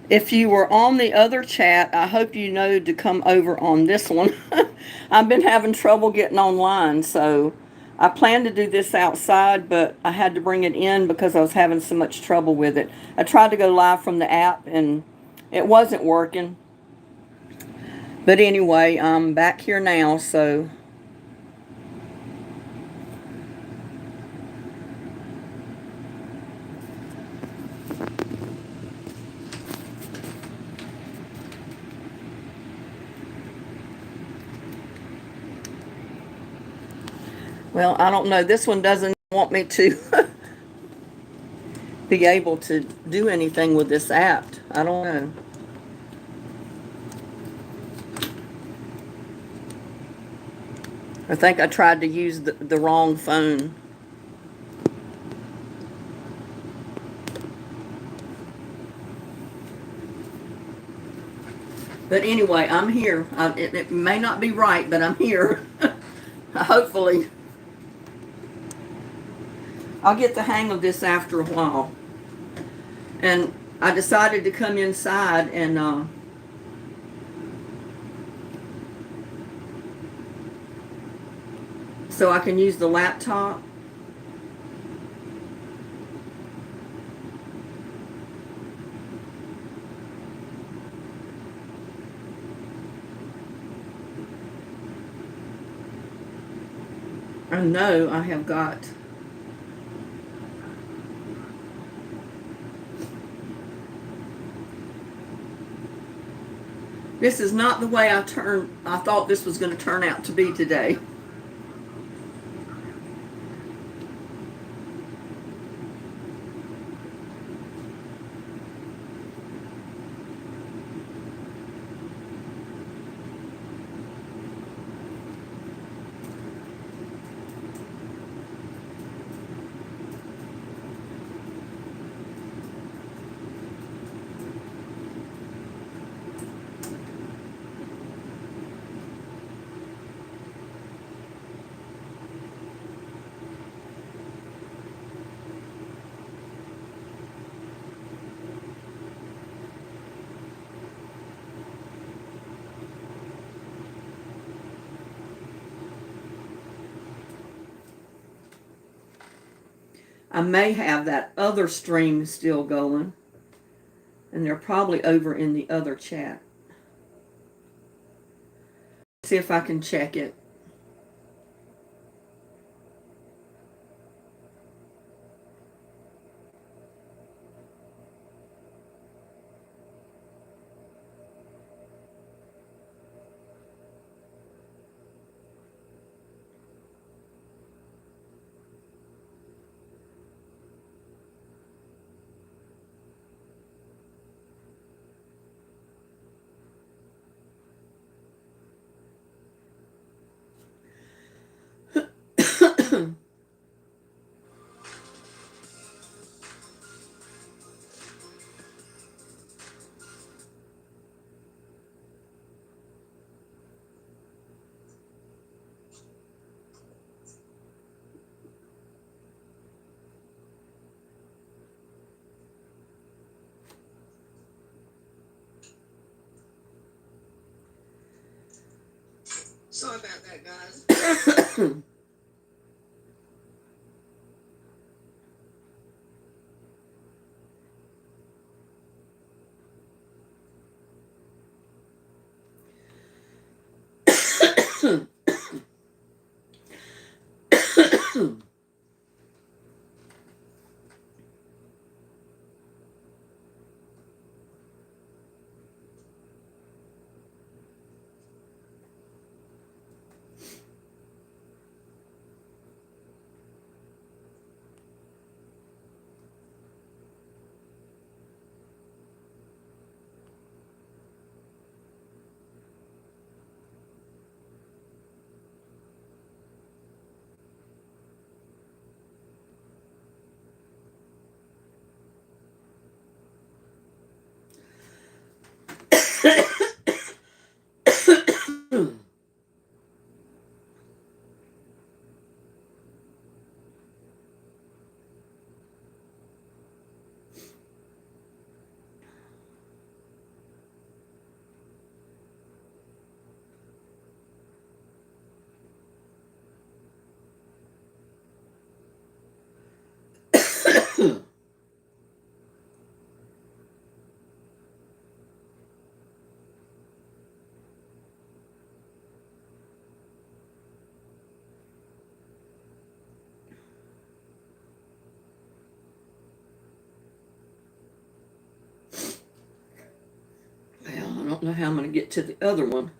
If you were on the other chat, I hope you know to come over on this one. I've been having trouble getting online, so I planned to do this outside, but I had to bring it in because I was having so much trouble with it. I tried to go live from the app and it wasn't working. But anyway, I'm back here now, so well, I don't know. This one doesn't want me to be able to do anything with this app. I don't know. I think I tried to use the wrong phone. But anyway, I'm here. It may not be right, but I'm here. Hopefully, I'll get the hang of this after a while. And I decided to come inside and so I can use the laptop. I know I have got. This is not the way I thought this was going to turn out to be today. I may have that other stream still going, and they're probably over in the other chat. See if I can check it. Sorry about that, guys. don't know how I'm going to get to the other one.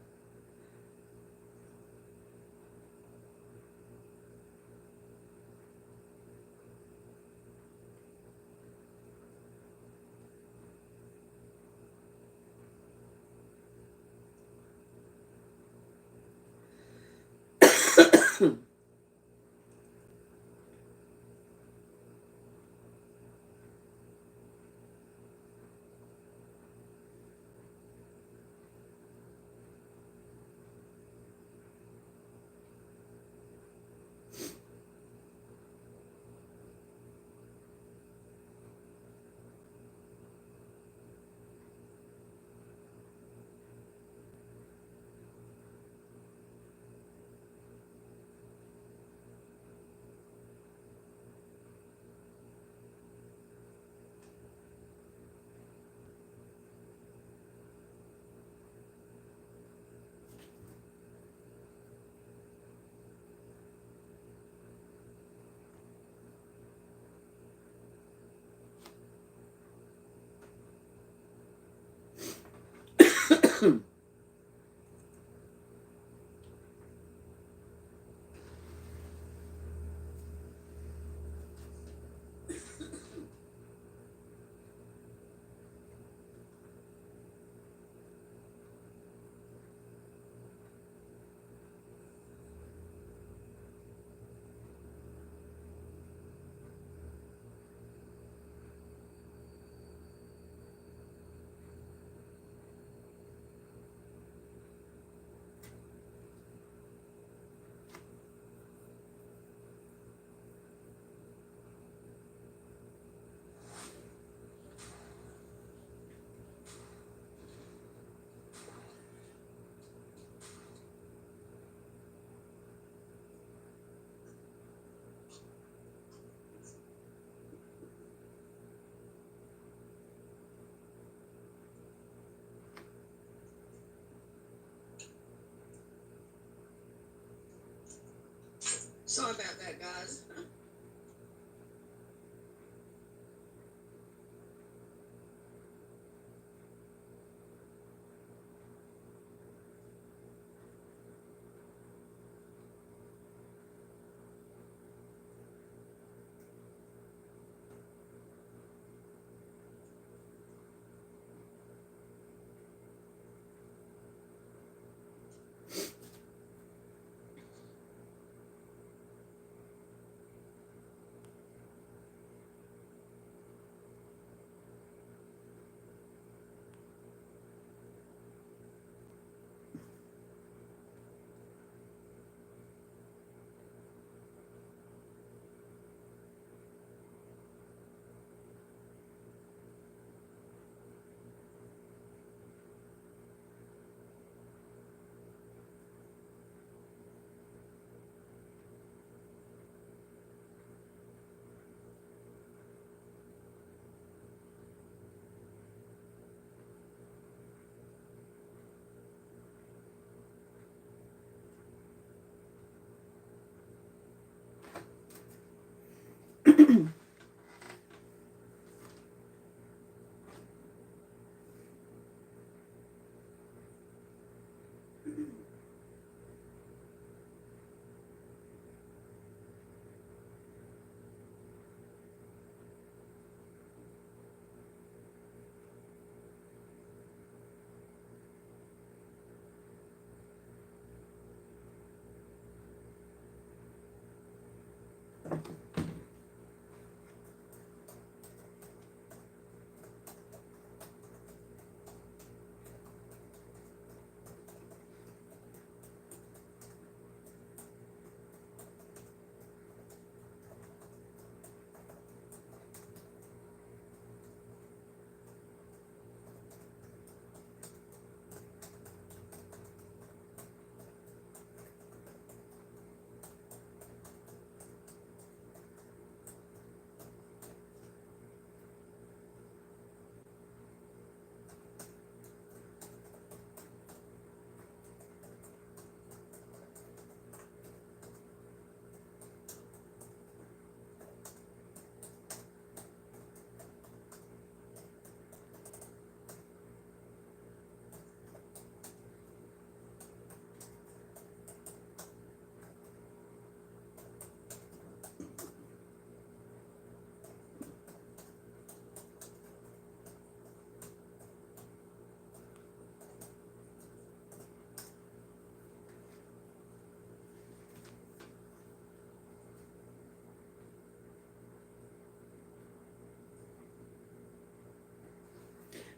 Sorry about that, guys.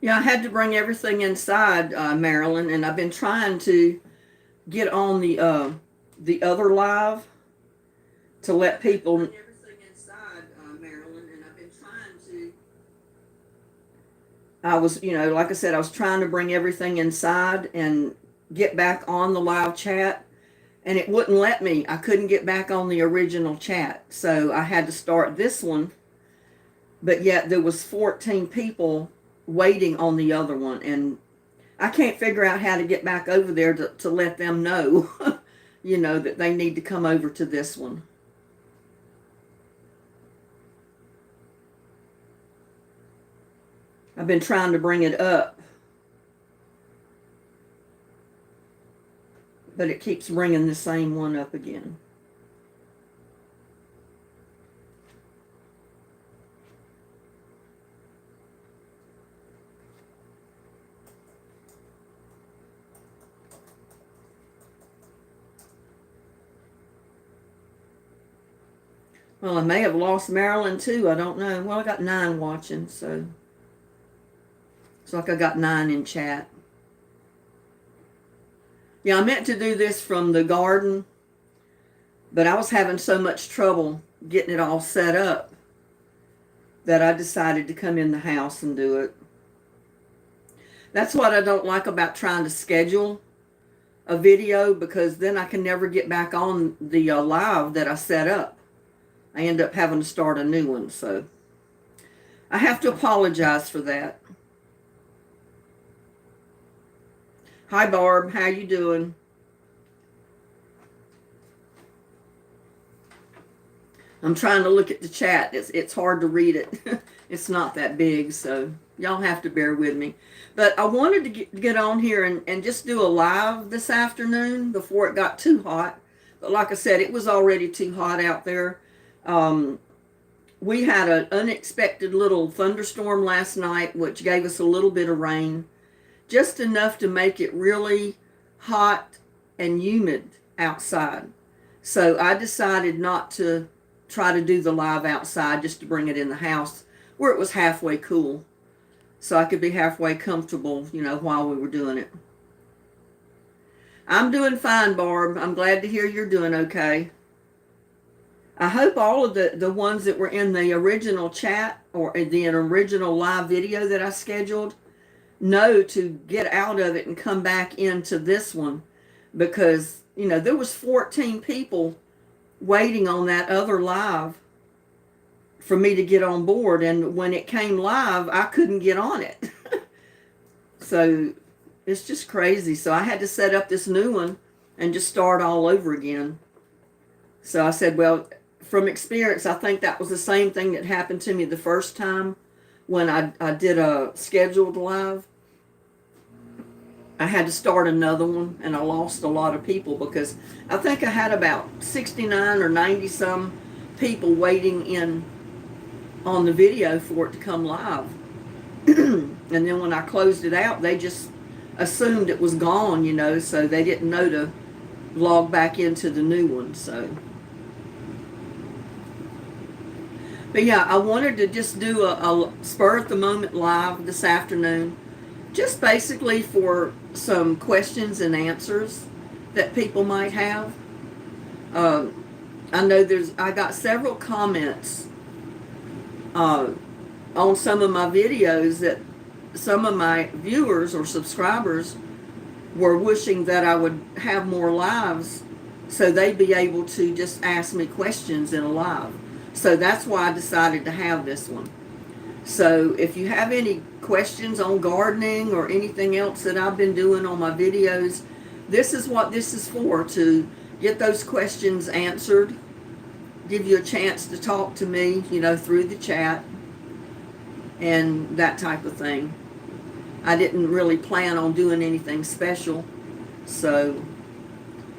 Yeah, I had to bring everything inside, Marilyn, and I've been trying to get on the other live to let people. Everything inside, Marilyn, and I've been trying to. I was, like I said, I was trying to bring everything inside and get back on the live chat, and it wouldn't let me. I couldn't get back on the original chat, so I had to start this one. But yet there was 14 people waiting on the other one, and I can't figure out how to get back over there to let them know, that they need to come over to this one. I've been trying to bring it up, but it keeps bringing the same one up again. Well, I may have lost Marilyn too. I don't know. Well, I got 9 watching, so it's like I got 9 in chat. Yeah, I meant to do this from the garden, but I was having so much trouble getting it all set up that I decided to come in the house and do it. That's what I don't like about trying to schedule a video, because then I can never get back on the live that I set up. I end up having to start a new one, so I have to apologize for that. Hi, Barb. How you doing? I'm trying to look at the chat. It's hard to read it. It's not that big, so y'all have to bear with me. But I wanted to get on here and just do a live this afternoon before it got too hot. But like I said, it was already too hot out there. We had an unexpected little thunderstorm last night, which gave us a little bit of rain, just enough to make it really hot and humid outside. So I decided not to try to do the live outside, just to bring it in the house where it was halfway cool, so I could be halfway comfortable, while we were doing it. I'm doing fine, Barb. I'm glad to hear you're doing okay. I hope all of the ones that were in the original chat or the original live video that I scheduled know to get out of it and come back into this one, because, there was 14 people waiting on that other live for me to get on board, and when it came live, I couldn't get on it. So it's just crazy. So I had to set up this new one and just start all over again. So I said, well, from experience, I think that was the same thing that happened to me the first time when I did a scheduled live. I had to start another one, and I lost a lot of people, because I think I had about 69 or 90 some people waiting in on the video for it to come live. And then when I closed it out, they just assumed it was gone, so they didn't know to log back into the new one. So, but yeah, I wanted to just do a spur at the moment live this afternoon, just basically for some questions and answers that people might have. I know I got several comments on some of my videos that some of my viewers or subscribers were wishing that I would have more lives so they'd be able to just ask me questions in a live. So that's why I decided to have this one. So if you have any questions on gardening or anything else that I've been doing on my videos, this is what this is for, to get those questions answered, give you a chance to talk to me, through the chat and that type of thing. I didn't really plan on doing anything special. So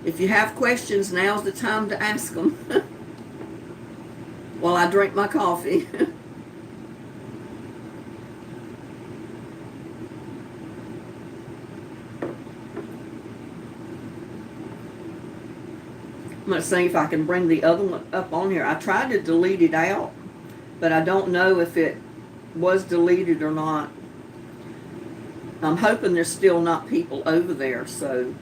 if you have questions, now's the time to ask them while I drink my coffee. I'm going to see if I can bring the other one up on here. I tried to delete it out, but I don't know if it was deleted or not. I'm hoping there's still not people over there, so.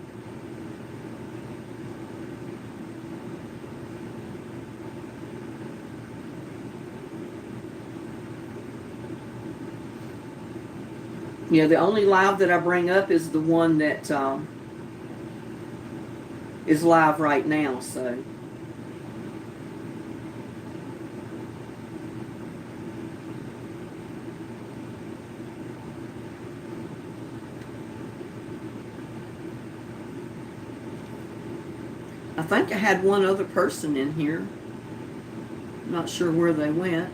Yeah, the only live that I bring up is the one that is live right now, so. I think I had one other person in here. Not sure where they went.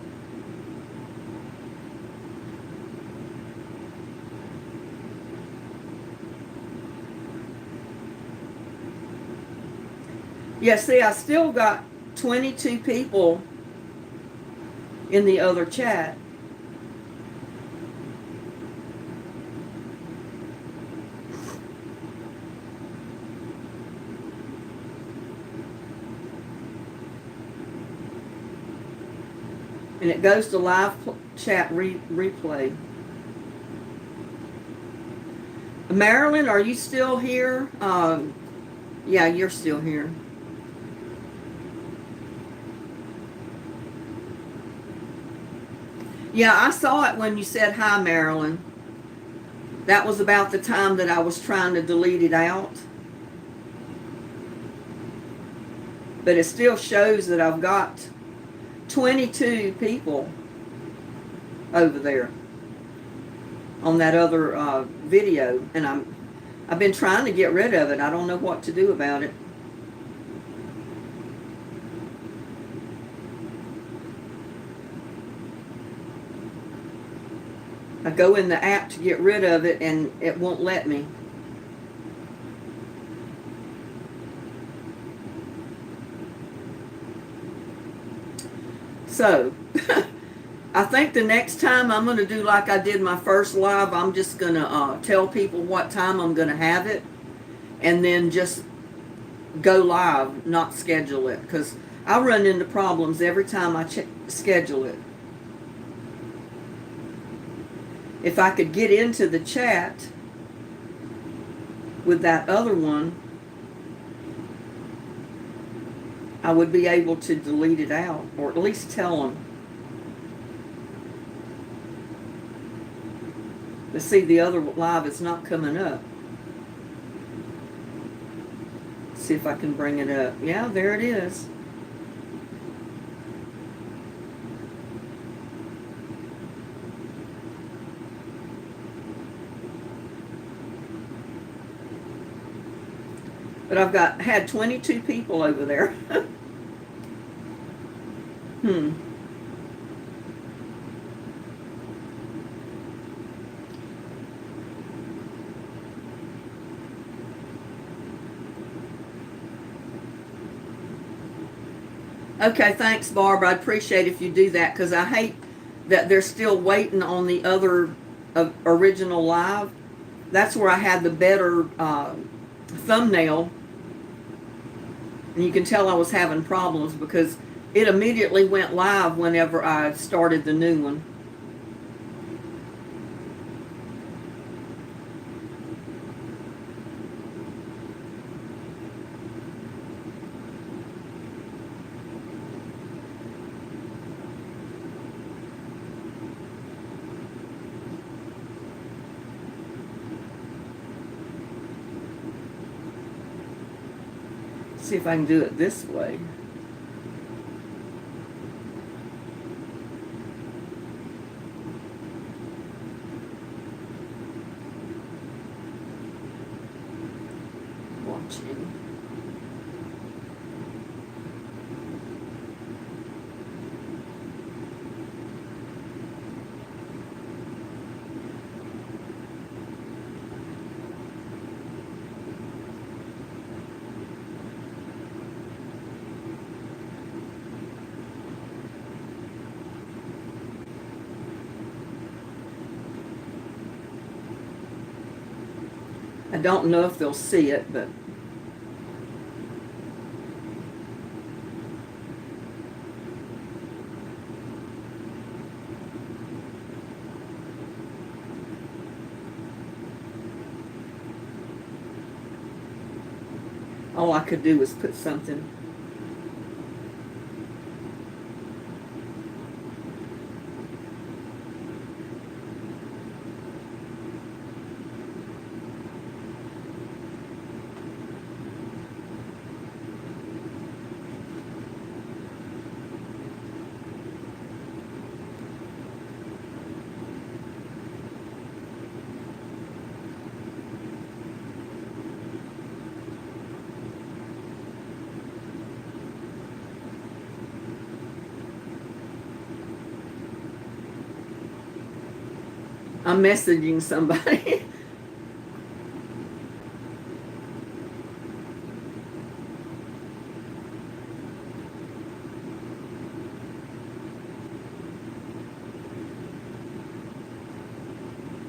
Yeah, see, I still got 22 people in the other chat. And it goes to live chat replay. Marilyn, are you still here? Yeah, you're still here. Yeah, I saw it when you said hi, Marilyn. That was about the time that I was trying to delete it out. But it still shows that I've got 22 people over there on that other video, and I've been trying to get rid of it. I don't know what to do about it. I go in the app to get rid of it and it won't let me. So, I think the next time I'm going to do like I did my first live. I'm just going to tell people what time I'm going to have it, and then just go live, not schedule it, because I run into problems every time I schedule it. If I could get into the chat with that other one, I would be able to delete it out, or at least tell them. But see, the other live is not coming up. See if I can bring it up. Yeah, there it is. But I've had 22 people over there. Okay, thanks, Barbara. I'd appreciate if you do that, because I hate that they're still waiting on the other original live. That's where I had the better thumbnail. And you can tell I was having problems because it immediately went live whenever I started the new one. See if I can do it this way. Watching. I don't know if they'll see it, but All I could do was put something. I'm messaging somebody.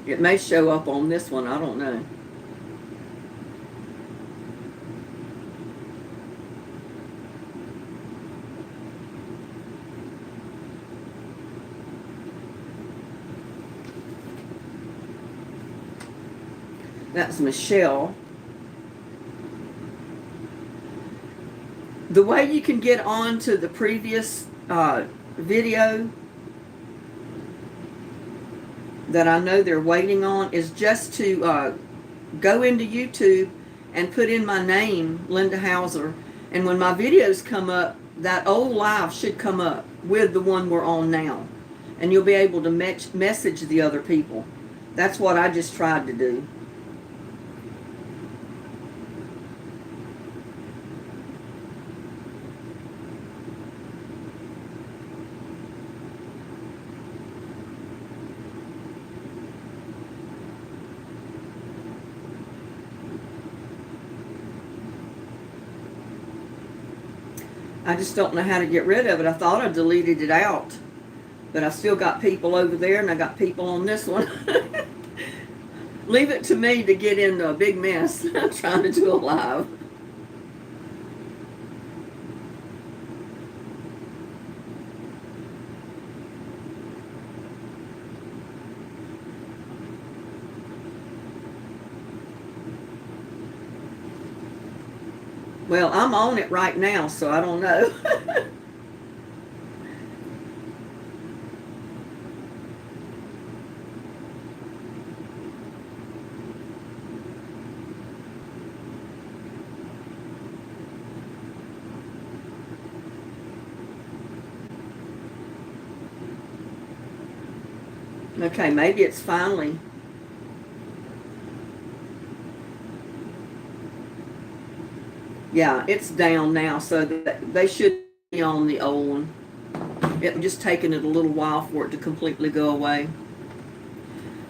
It may show up on this one, I don't know. That's Michelle. The way you can get on to the previous video that I know they're waiting on is just to go into YouTube and put in my name, Linda Hauser, and when my videos come up, that old live should come up with the one we're on now, and you'll be able to message the other people. That's what I just tried to do. I just don't know how to get rid of it. I thought I deleted it out, but I still got people over there and I got people on this one. Leave it to me to get into a big mess trying to do a live. Well, I'm on it right now, so I don't know. Okay, maybe it's finally. Yeah, it's down now, so they should be on the old one. It just taken it a little while for it to completely go away.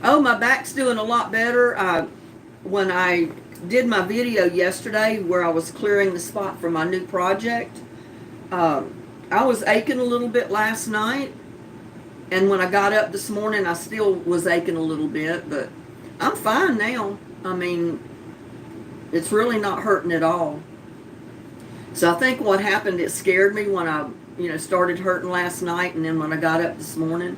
Oh, my back's doing a lot better. When I did my video yesterday where I was clearing the spot for my new project, I was aching a little bit last night, and when I got up this morning, I still was aching a little bit, but I'm fine now. I mean, it's really not hurting at all. So I think what happened, it scared me when I, started hurting last night, and then when I got up this morning,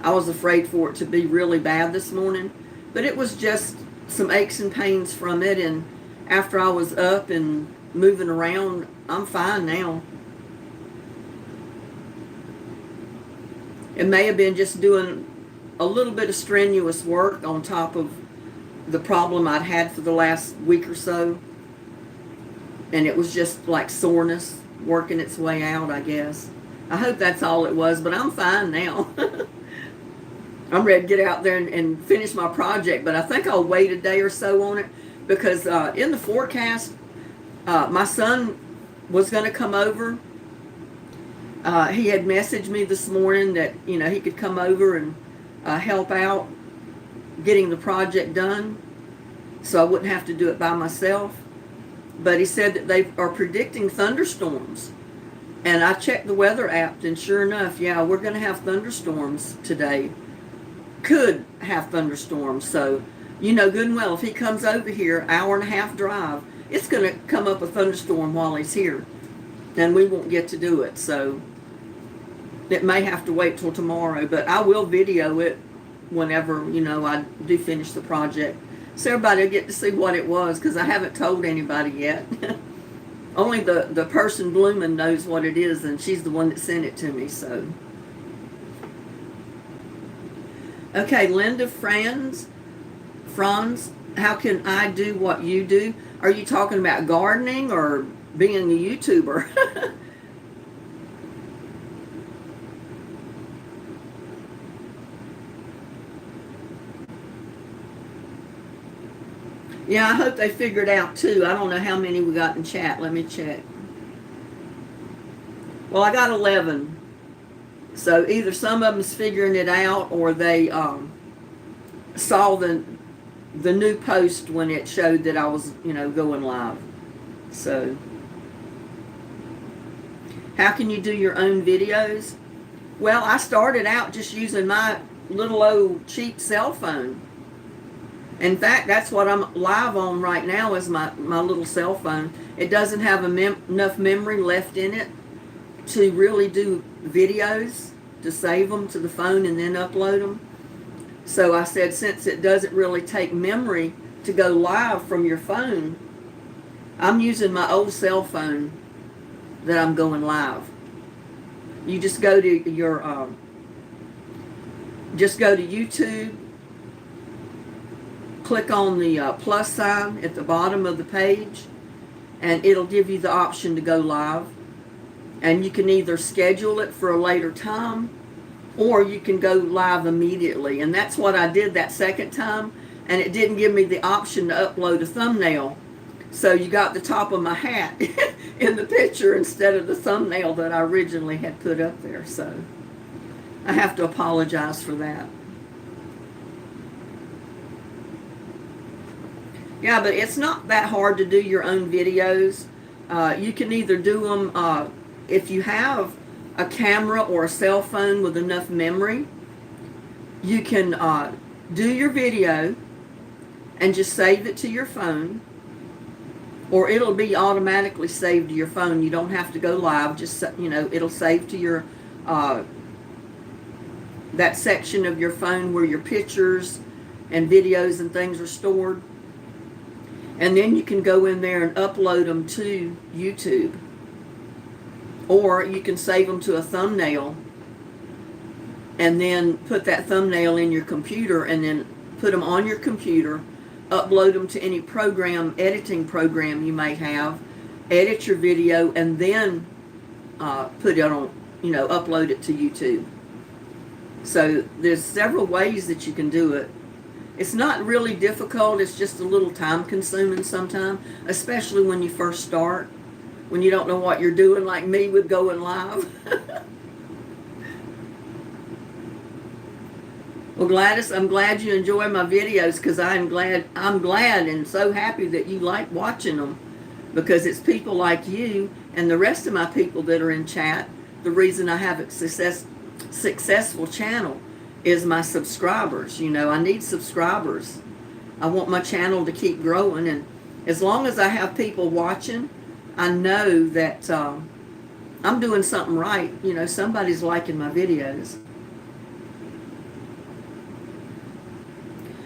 I was afraid for it to be really bad this morning. But it was just some aches and pains from it, and after I was up and moving around, I'm fine now. It may have been just doing a little bit of strenuous work on top of the problem I'd had for the last week or so. And it was just like soreness working its way out, I guess. I hope that's all it was, but I'm fine now. I'm ready to get out there and finish my project, but I think I'll wait a day or so on it because in the forecast, my son was going to come over. He had messaged me this morning that, he could come over and help out getting the project done so I wouldn't have to do it by myself. But he said that they are predicting thunderstorms. And I checked the weather app, and sure enough, yeah, we're going to have thunderstorms today. Could have thunderstorms. So, good and well, if he comes over here, hour and a half drive, it's going to come up a thunderstorm while he's here. And we won't get to do it. So, it may have to wait till tomorrow. But I will video it whenever, I do finish the project. So everybody will get to see what it was, because I haven't told anybody yet. Only the person blooming knows what it is, and she's the one that sent it to me, so. Okay, Linda Franz, how can I do what you do? Are you talking about gardening or being a YouTuber? Yeah, I hope they figured out too. I don't know how many we got in chat. Let me check. Well, I got 11. So either some of them's figuring it out, or they saw the new post when it showed that I was, going live. So, how can you do your own videos? Well, I started out just using my little old cheap cell phone. In fact, that's what I'm live on right now, is my little cell phone. It doesn't have enough memory left in it to really do videos, to save them to the phone and then upload them. So I said, since it doesn't really take memory to go live from your phone, I'm using my old cell phone that I'm going live. You just go to your, just go to YouTube, click on the plus sign at the bottom of the page, and it'll give you the option to go live. And you can either schedule it for a later time, or you can go live immediately. And that's what I did that second time, and it didn't give me the option to upload a thumbnail. So you got the top of my hat in the picture instead of the thumbnail that I originally had put up there. So I have to apologize for that. Yeah, but it's not that hard to do your own videos. You can either do them, if you have a camera or a cell phone with enough memory, you can do your video and just save it to your phone, or it'll be automatically saved to your phone. You don't have to go live. Just, it'll save to your, that section of your phone where your pictures and videos and things are stored. And then you can go in there and upload them to YouTube. Or you can save them to a thumbnail and then put that thumbnail in your computer, and then put them on your computer, upload them to any program, editing program you might have, edit your video, and then put it on, upload it to YouTube. So there's several ways that you can do it. It's not really difficult. It's just a little time consuming sometimes, especially when you first start, when you don't know what you're doing, like me with going live. Well, Gladys, I'm glad you enjoy my videos, because I'm glad and so happy that you like watching them, because it's people like you and the rest of my people that are in chat. The reason I have a successful channel is my subscribers. I need subscribers. I want my channel to keep growing, and as long as I have people watching, I know that I'm doing something right. Somebody's liking my videos.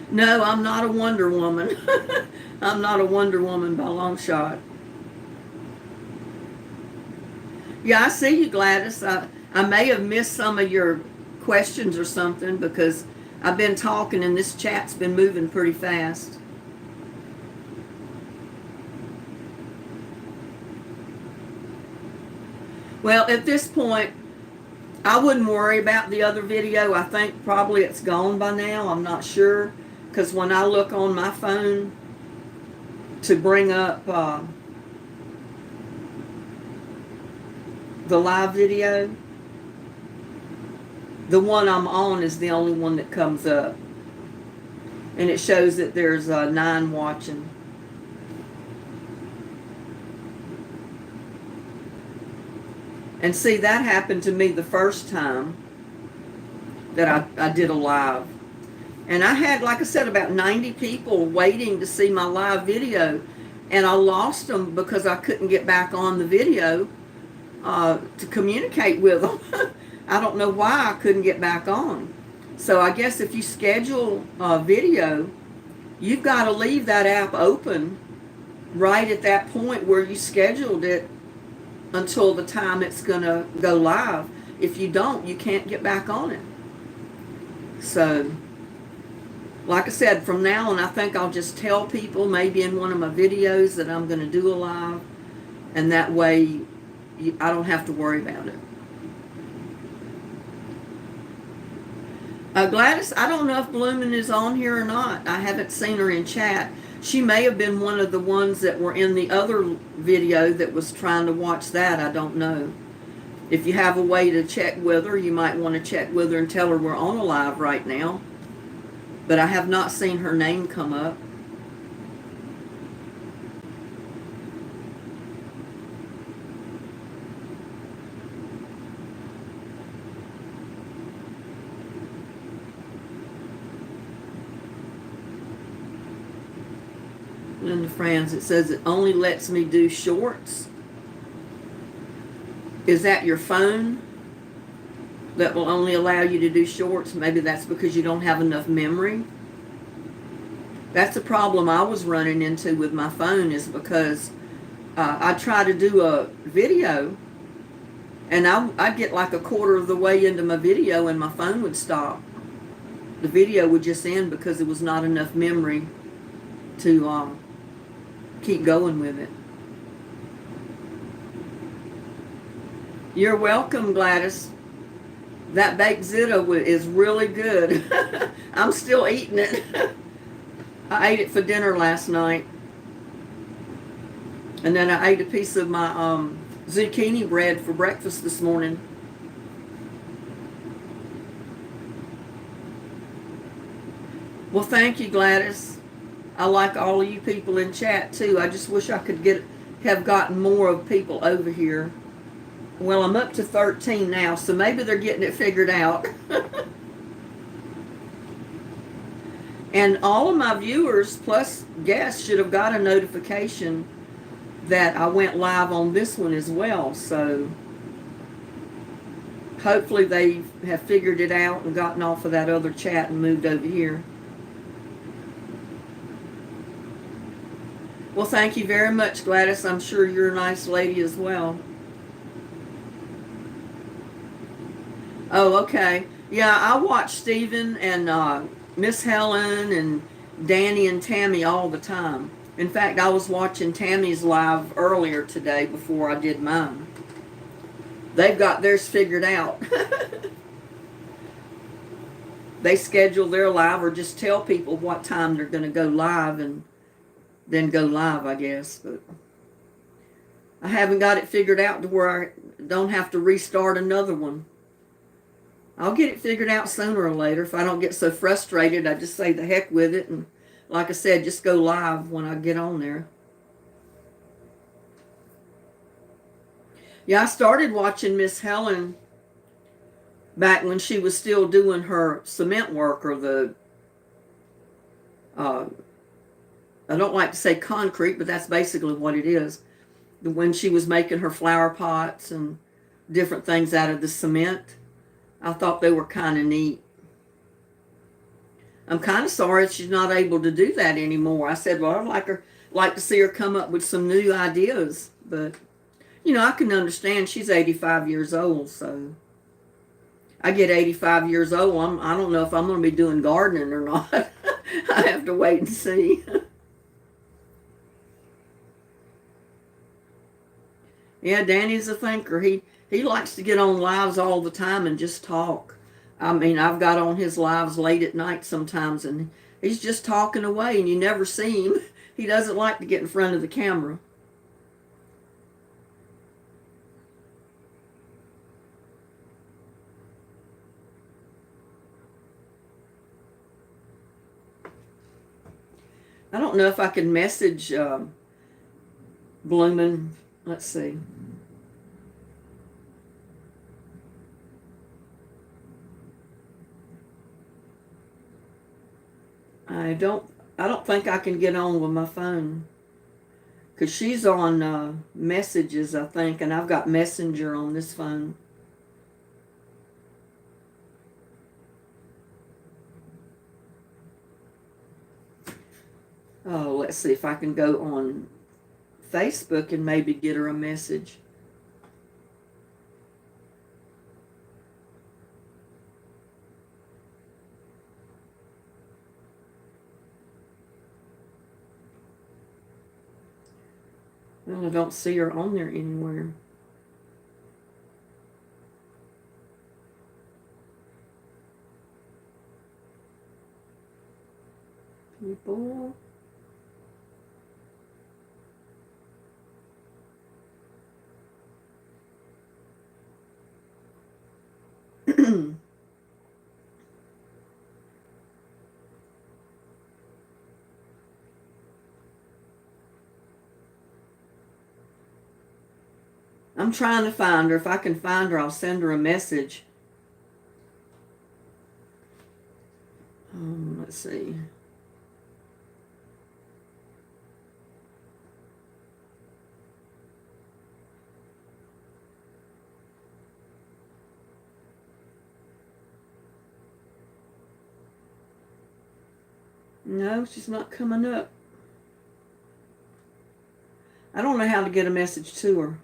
No, I'm not a Wonder Woman. I'm not a Wonder Woman by a long shot. Yeah, I see you, Gladys. I may have missed some of your questions or something, because I've been talking and this chat's been moving pretty fast. Well, at this point, I wouldn't worry about the other video. I think probably it's gone by now. I'm not sure, because when I look on my phone to bring up the live video, the one I'm on is the only one that comes up, and it shows that there's 9 watching. And see, that happened to me the first time that I did a live. And I had, like I said, about 90 people waiting to see my live video, and I lost them because I couldn't get back on the video to communicate with them. I don't know why I couldn't get back on. So I guess if you schedule a video, you've got to leave that app open right at that point where you scheduled it until the time it's going to go live. If you don't, you can't get back on it. So, like I said, from now on, I think I'll just tell people maybe in one of my videos that I'm going to do a live, and that way I don't have to worry about it. Gladys, I don't know if Bloomin' is on here or not. I haven't seen her in chat. She may have been one of the ones that were in the other video that was trying to watch that. I don't know. If you have a way to check with her, you might want to check with her and tell her we're on a live right now. But I have not seen her name come up. Linda Franz, it says it only lets me do shorts. Is that your phone that will only allow you to do shorts? Maybe that's because you don't have enough memory. That's the problem I was running into with my phone, is because I try to do a video and I'd get like a quarter of the way into my video and my phone would stop. The video would just end because there was not enough memory to keep going with it. You're welcome, Gladys. That baked ziti is really good. I'm still eating it. I ate it for dinner last night. And then I ate a piece of my zucchini bread for breakfast this morning. Well, thank you, Gladys. I like all of you people in chat too. I just wish I could have gotten more of people over here. Well, I'm up to 13 now, so maybe they're getting it figured out. And all of my viewers plus guests should have got a notification that I went live on this one as well. So hopefully they have figured it out and gotten off of that other chat and moved over here. Well, thank you very much, Gladys. I'm sure you're a nice lady as well. Oh, okay. Yeah, I watch Stephen and Miss Helen and Danny and Tammy all the time. In fact, I was watching Tammy's live earlier today before I did mine. They've got theirs figured out. They schedule their live or just tell people what time they're going to go live and then go live, I guess. But I haven't got it figured out to where I don't have to restart another one. I'll get it figured out sooner or later. If I don't get so frustrated, I just say the heck with it. And like I said, just go live when I get on there. Yeah, I started watching Miss Helen back when she was still doing her cement work, or the, I don't like to say concrete, but that's basically what it is. When she was making her flower pots and different things out of the cement. I thought they were kind of neat. I'm kind of sorry she's not able to do that anymore. I said, well, I'd like to see her come up with some new ideas. But, you know, I can understand she's 85 years old, so I get 85 years old. I don't know if I'm going to be doing gardening or not. I have to wait and see. Yeah, Danny's a thinker. He likes to get on lives all the time and just talk. I mean, I've got on his lives late at night sometimes, and he's just talking away, and you never see him. He doesn't like to get in front of the camera. I don't know if I can message Bloomin'. Let's see. I don't think I can get on with my phone, because she's on messages, I think, and I've got Messenger on this phone. Oh, let's see if I can go on Facebook and maybe get her a message. Well, I don't see her on there anywhere. People. I'm trying to find her. If I can find her, I'll send her a message. Let's see. No, she's not coming up. I don't know how to get a message to her.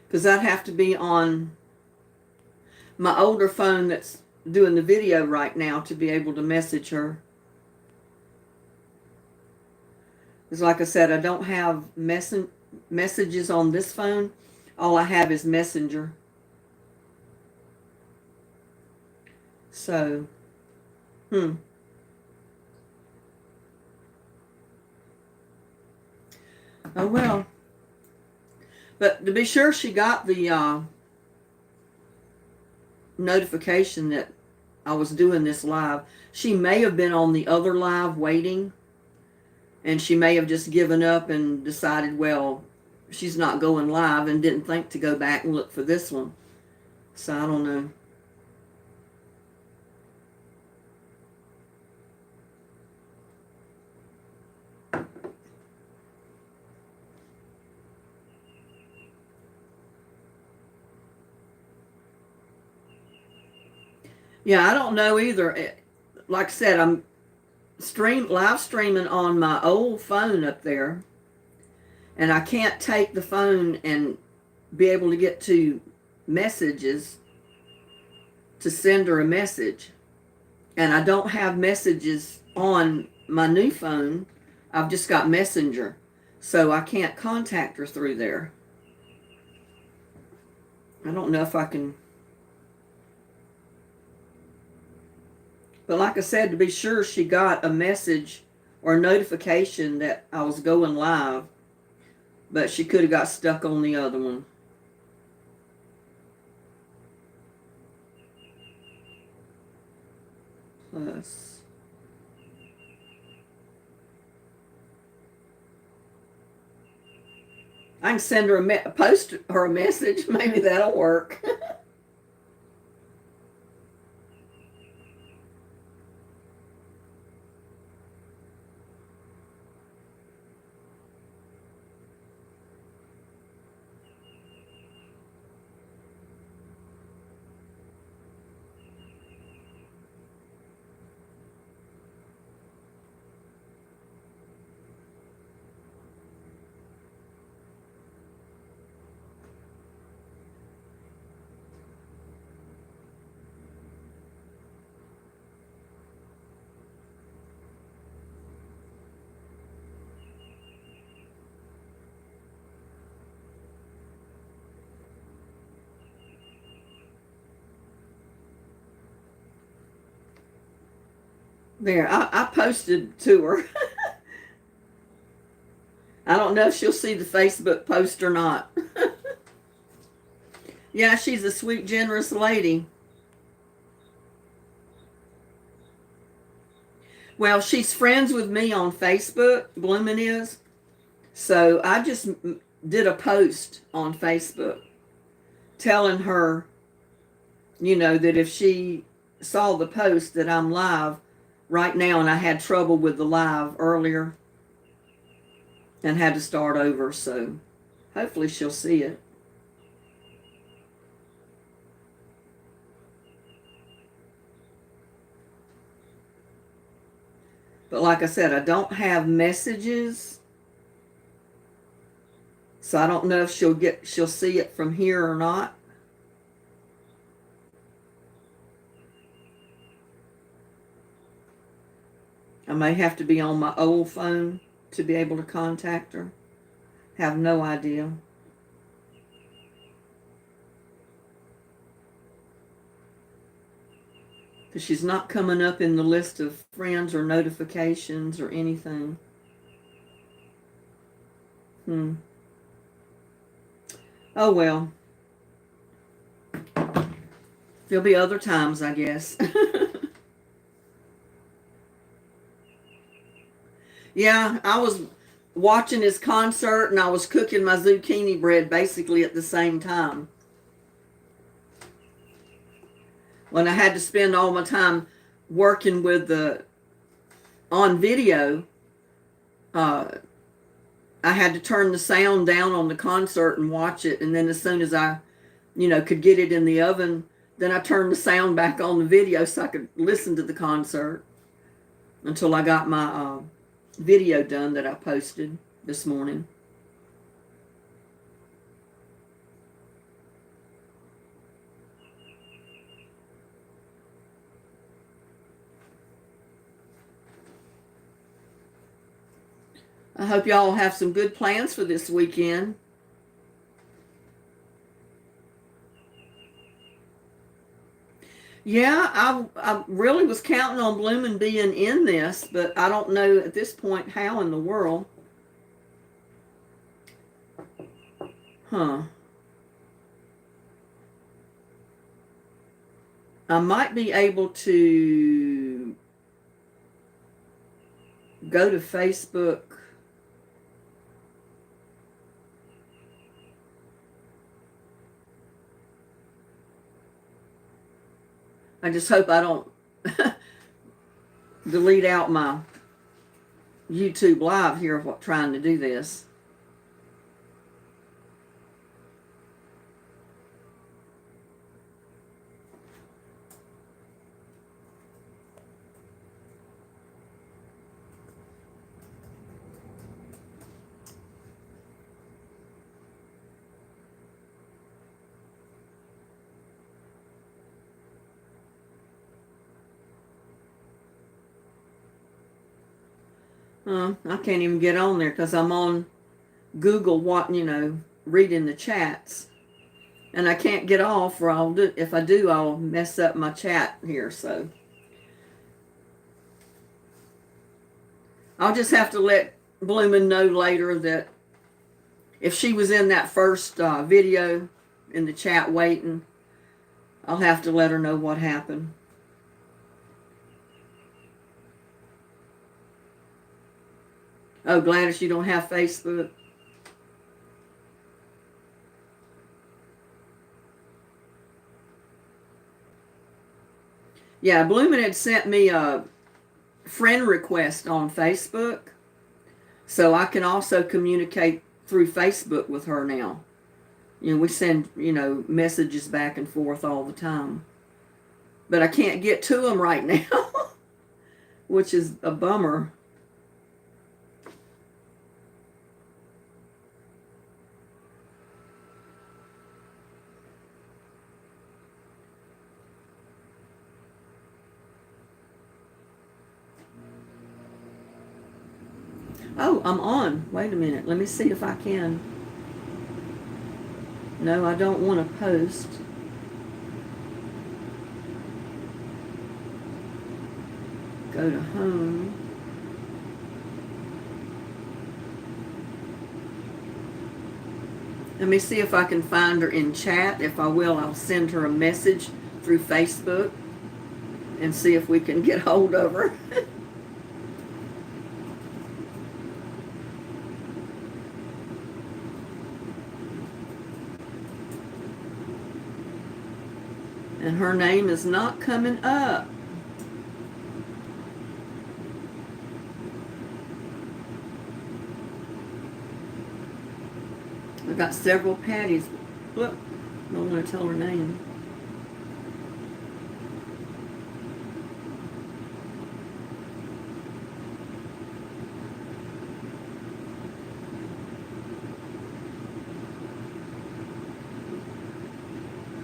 Because I'd have to be on my older phone that's doing the video right now to be able to message her. Because like I said, I don't have messages on this phone. All I have is Messenger. So, oh well. But to be sure she got the notification that I was doing this live. She may have been on the other live waiting, and she may have just given up and decided, well, she's not going live, and didn't think to go back and look for this one. So I don't know. Yeah, I don't know either. Like I said, I'm live streaming on my old phone up there, and I can't take the phone and be able to get to messages to send her a message. And I don't have messages on my new phone. I've just got Messenger, so I can't contact her through there. I don't know if I can. But like I said, to be sure, she got a message or a notification that I was going live, but she could have got stuck on the other one. Plus, I can send her post her a message. Maybe that'll work. There, I posted to her. I don't know if she'll see the Facebook post or not. Yeah, she's a sweet, generous lady. Well, she's friends with me on Facebook, Bloomin' is. So I just did a post on Facebook telling her, that if she saw the post that I'm live right now, and I had trouble with the live earlier and had to start over. So Hopefully she'll see it. But like I said, I don't have messages. So I don't know if she'll see it from here or not. I may have to be on my old phone to be able to contact her. Have no idea. Because she's not coming up in the list of friends or notifications or anything. Oh well. There'll be other times, I guess. Yeah, I was watching his concert and I was cooking my zucchini bread basically at the same time. When I had to spend all my time working with on video, I had to turn the sound down on the concert and watch it. And then as soon as I, could get it in the oven, then I turned the sound back on the video so I could listen to the concert until I got my video done that I posted this morning. I hope y'all have some good plans for this weekend. Yeah, I really was counting on Bloomin' being in this, but I don't know at this point how in the world. I might be able to go to Facebook. I just hope I don't delete out my YouTube live here while trying to do this. I can't even get on there because I'm on Google, reading the chats. And I can't get off, or if I do, I'll mess up my chat here. So I'll just have to let Bloomin' know later that if she was in that first video in the chat waiting, I'll have to let her know what happened. Oh, Gladys, you don't have Facebook? Yeah, Bloomin' had sent me a friend request on Facebook, so I can also communicate through Facebook with her now. We send, messages back and forth all the time. But I can't get to them right now, which is a bummer. Oh, I'm on. Wait a minute. Let me see if I can. No, I don't want to post. Go to home. Let me see if I can find her in chat. If I will, I'll send her a message through Facebook and see if we can get hold of her. And her name is not coming up. I've got several Patties. Look, I don't want to tell her name.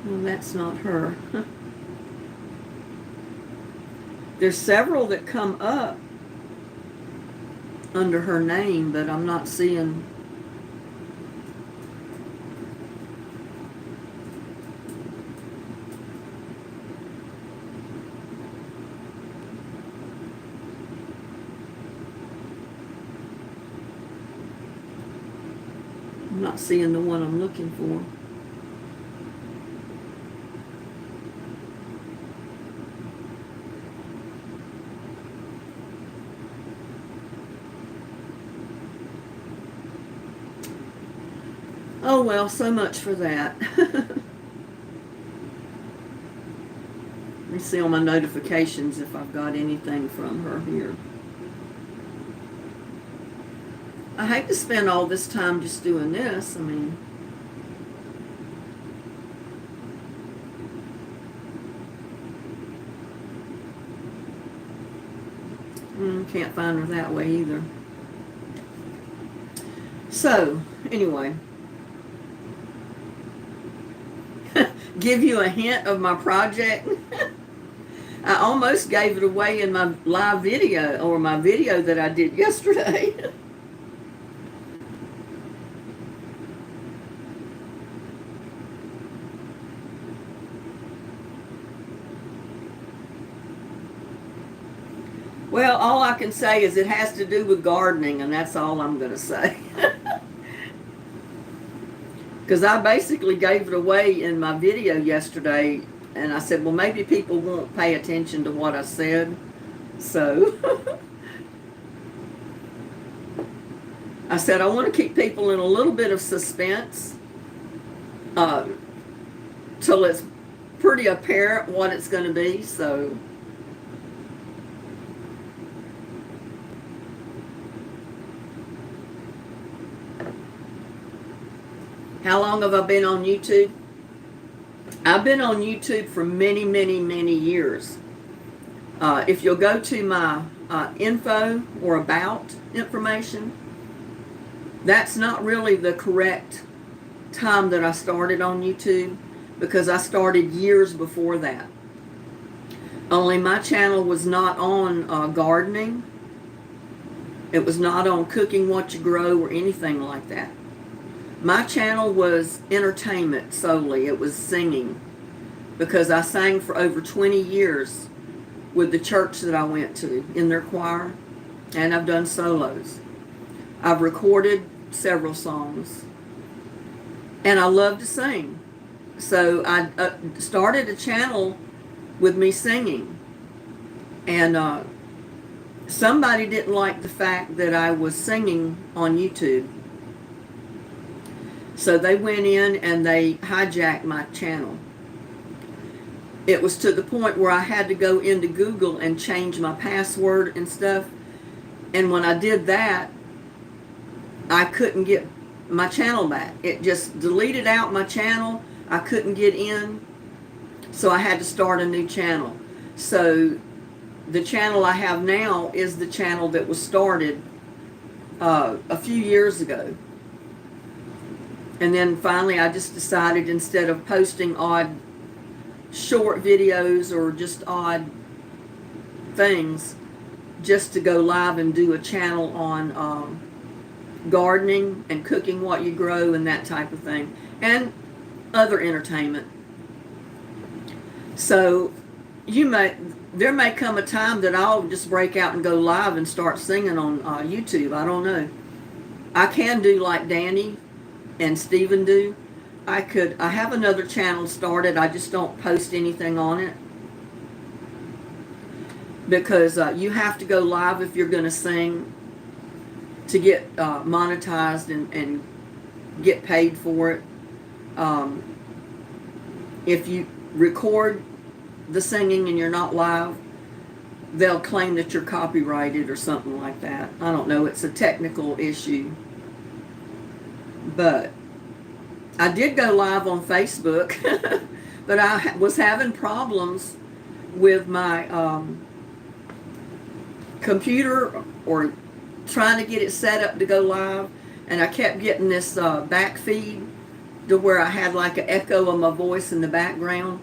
Well, that's not her. There's several that come up under her name, but I'm not seeing. I'm not seeing the one I'm looking for. Oh well, so much for that. Let me see on my notifications if I've got anything from her here. I hate to spend all this time just doing this. I mean, can't find her that way either. So, anyway. Give you a hint of my project. I almost gave it away in my live video, or my video that I did yesterday. Well, all I can say is it has to do with gardening, and that's all I'm going to say. Because I basically gave it away in my video yesterday, and I said, well, maybe people won't pay attention to what I said. So I said I want to keep people in a little bit of suspense till it's pretty apparent what it's going to be. So how long have I been on YouTube? I've been on YouTube for many, many, many years. If you'll go to my info or about information, that's not really the correct time that I started on YouTube, because I started years before that. Only my channel was not on gardening. It was not on cooking what you grow or anything like that. My channel was entertainment solely. It was singing, because I sang for over 20 years with the church that I went to in their choir, and I've done solos. I've recorded several songs, and I love to sing. So I started a channel with me singing, and somebody didn't like the fact that I was singing on YouTube. So they went in and they hijacked my channel. It was to the point where I had to go into Google and change my password and stuff. And when I did that, I couldn't get my channel back. It just deleted out my channel. I couldn't get in. So I had to start a new channel. So the channel I have now is the channel that was started a few years ago. And then finally I just decided, instead of posting odd short videos or just odd things, just to go live and do a channel on gardening and cooking what you grow and that type of thing, and other entertainment. So there may come a time that I'll just break out and go live and start singing on YouTube. I don't know. I can do like Danny and Stephen do. I have another channel started. I just don't post anything on it, because you have to go live if you're going to sing to get monetized and get paid for it. If you record the singing and you're not live, they'll claim that you're copyrighted or something like that. I don't know. It's a technical issue. But I did go live on Facebook, but I was having problems with my computer or trying to get it set up to go live, and I kept getting this back feed to where I had like an echo of my voice in the background.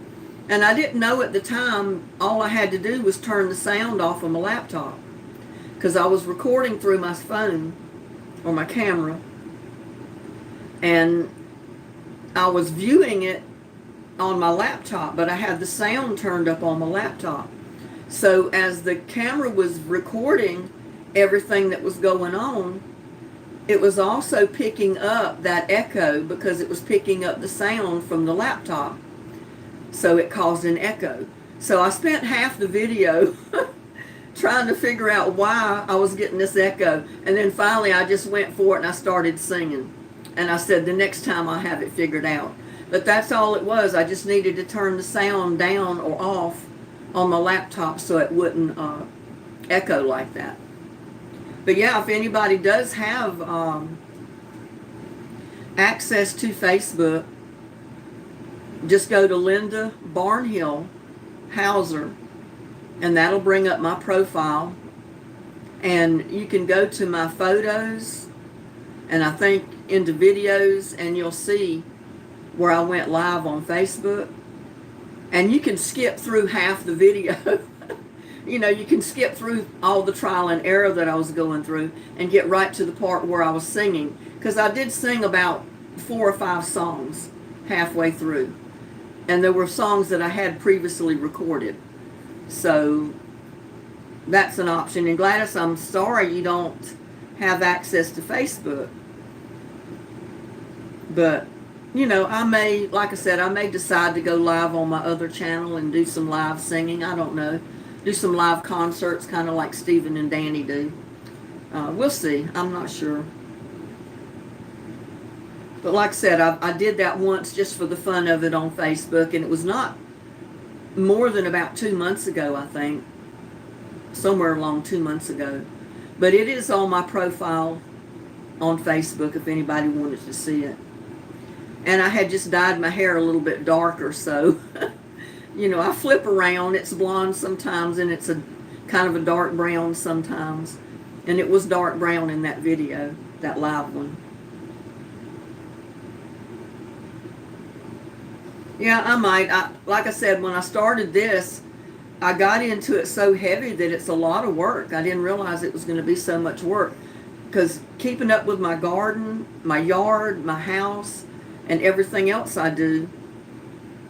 And I didn't know at the time, all I had to do was turn the sound off on my laptop, because I was recording through my phone or my camera, and I was viewing it on my laptop, but I had the sound turned up on my laptop. So as the camera was recording everything that was going on, it was also picking up that echo because it was picking up the sound from the laptop. So it caused an echo. So I spent half the video trying to figure out why I was getting this echo. And then finally I just went for it and I started singing. And I said, the next time I'll have it figured out. But that's all it was. I just needed to turn the sound down or off on my laptop so it wouldn't echo like that. But yeah, if anybody does have access to Facebook, just go to Linda Barnhill Hauser, and that'll bring up my profile. And you can go to my photos, and I think into videos, and you'll see where I went live on Facebook. And you can skip through half the video. You know, you can skip through all the trial and error that I was going through and get right to the part where I was singing. Because I did sing about 4 or 5 songs halfway through. And there were songs that I had previously recorded. So that's an option. And Gladys, I'm sorry you don't have access to Facebook. But, you know, I may, like I said, I may decide to go live on my other channel and do some live singing. I don't know. Do some live concerts, kind of like Stephen and Danny do. We'll see. I'm not sure. But like I said, I did that once just for the fun of it on Facebook, and it was not more than about 2 months ago, I think. Somewhere along 2 months ago. But it is on my profile on Facebook if anybody wanted to see it. And I had just dyed my hair a little bit darker, so, you know, I flip around. It's blonde sometimes, and it's a kind of a dark brown sometimes. And it was dark brown in that video, that live one. Yeah, I might. Like I said, when I started this, I got into it so heavy that it's a lot of work. I didn't realize it was going to be so much work. Because keeping up with my garden, my yard, my house, and everything else I do.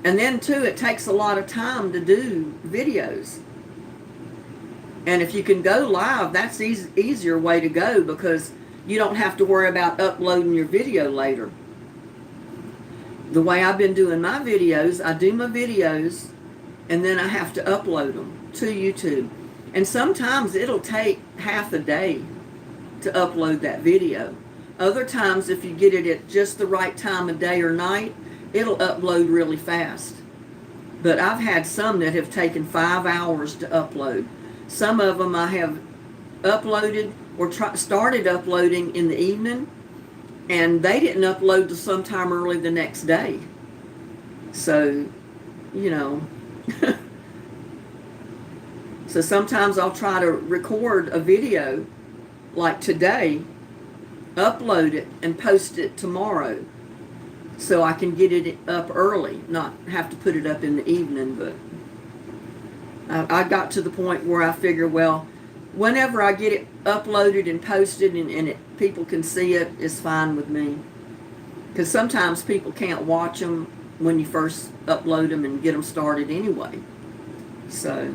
And then, too, it takes a lot of time to do videos. And if you can go live, that's the easier way to go, because you don't have to worry about uploading your video later. The way I've been doing my videos, I do my videos, and then I have to upload them to YouTube. And sometimes it'll take half a day to upload that video. Other times, if you get it at just the right time of day or night, it'll upload really fast. But I've had some that have taken 5 hours to upload. Some of them I have uploaded or started uploading in the evening, and they didn't upload till sometime early the next day. So, you know. So sometimes I'll try to record a video like today, upload it, and post it tomorrow so I can get it up early, not have to put it up in the evening. But I got to the point where I figure, well, whenever I get it uploaded and posted and people can see it, is fine with me. Because sometimes people can't watch them when you first upload them and get them started anyway. So,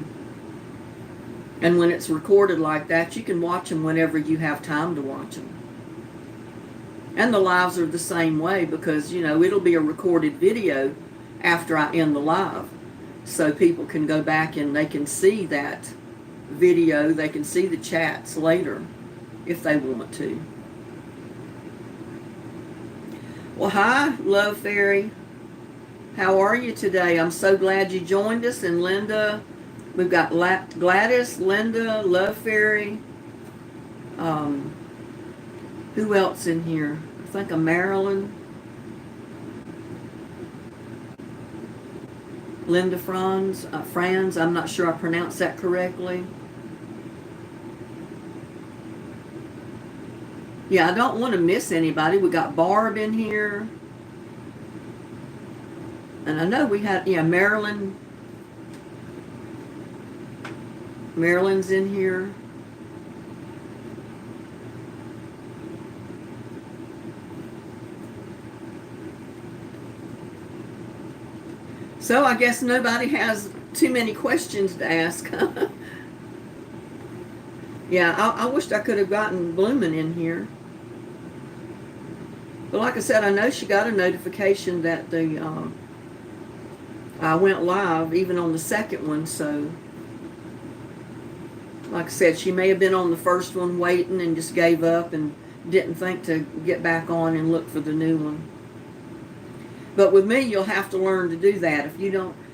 and when it's recorded like that, you can watch them whenever you have time to watch them. And the lives are the same way, because, you know, it'll be a recorded video after I end the live. So people can go back and they can see that video. They can see the chats later if they want to. Well, hi, Love Fairy. How are you today? I'm so glad you joined us. And Linda, we've got Gladys, Linda, Love Fairy. Who else in here? I think a Marilyn. Linda Franz. I'm not sure I pronounced that correctly. Yeah, I don't want to miss anybody. We got Barb in here. And I know we had, yeah, Marilyn. Marilyn's in here. So I guess nobody has too many questions to ask. Yeah, I wished I could have gotten Bloomin' in here. But like I said, I know she got a notification that I went live even on the second one. So like I said, she may have been on the first one waiting and just gave up and didn't think to get back on and look for the new one. But with me, you'll have to learn to do that.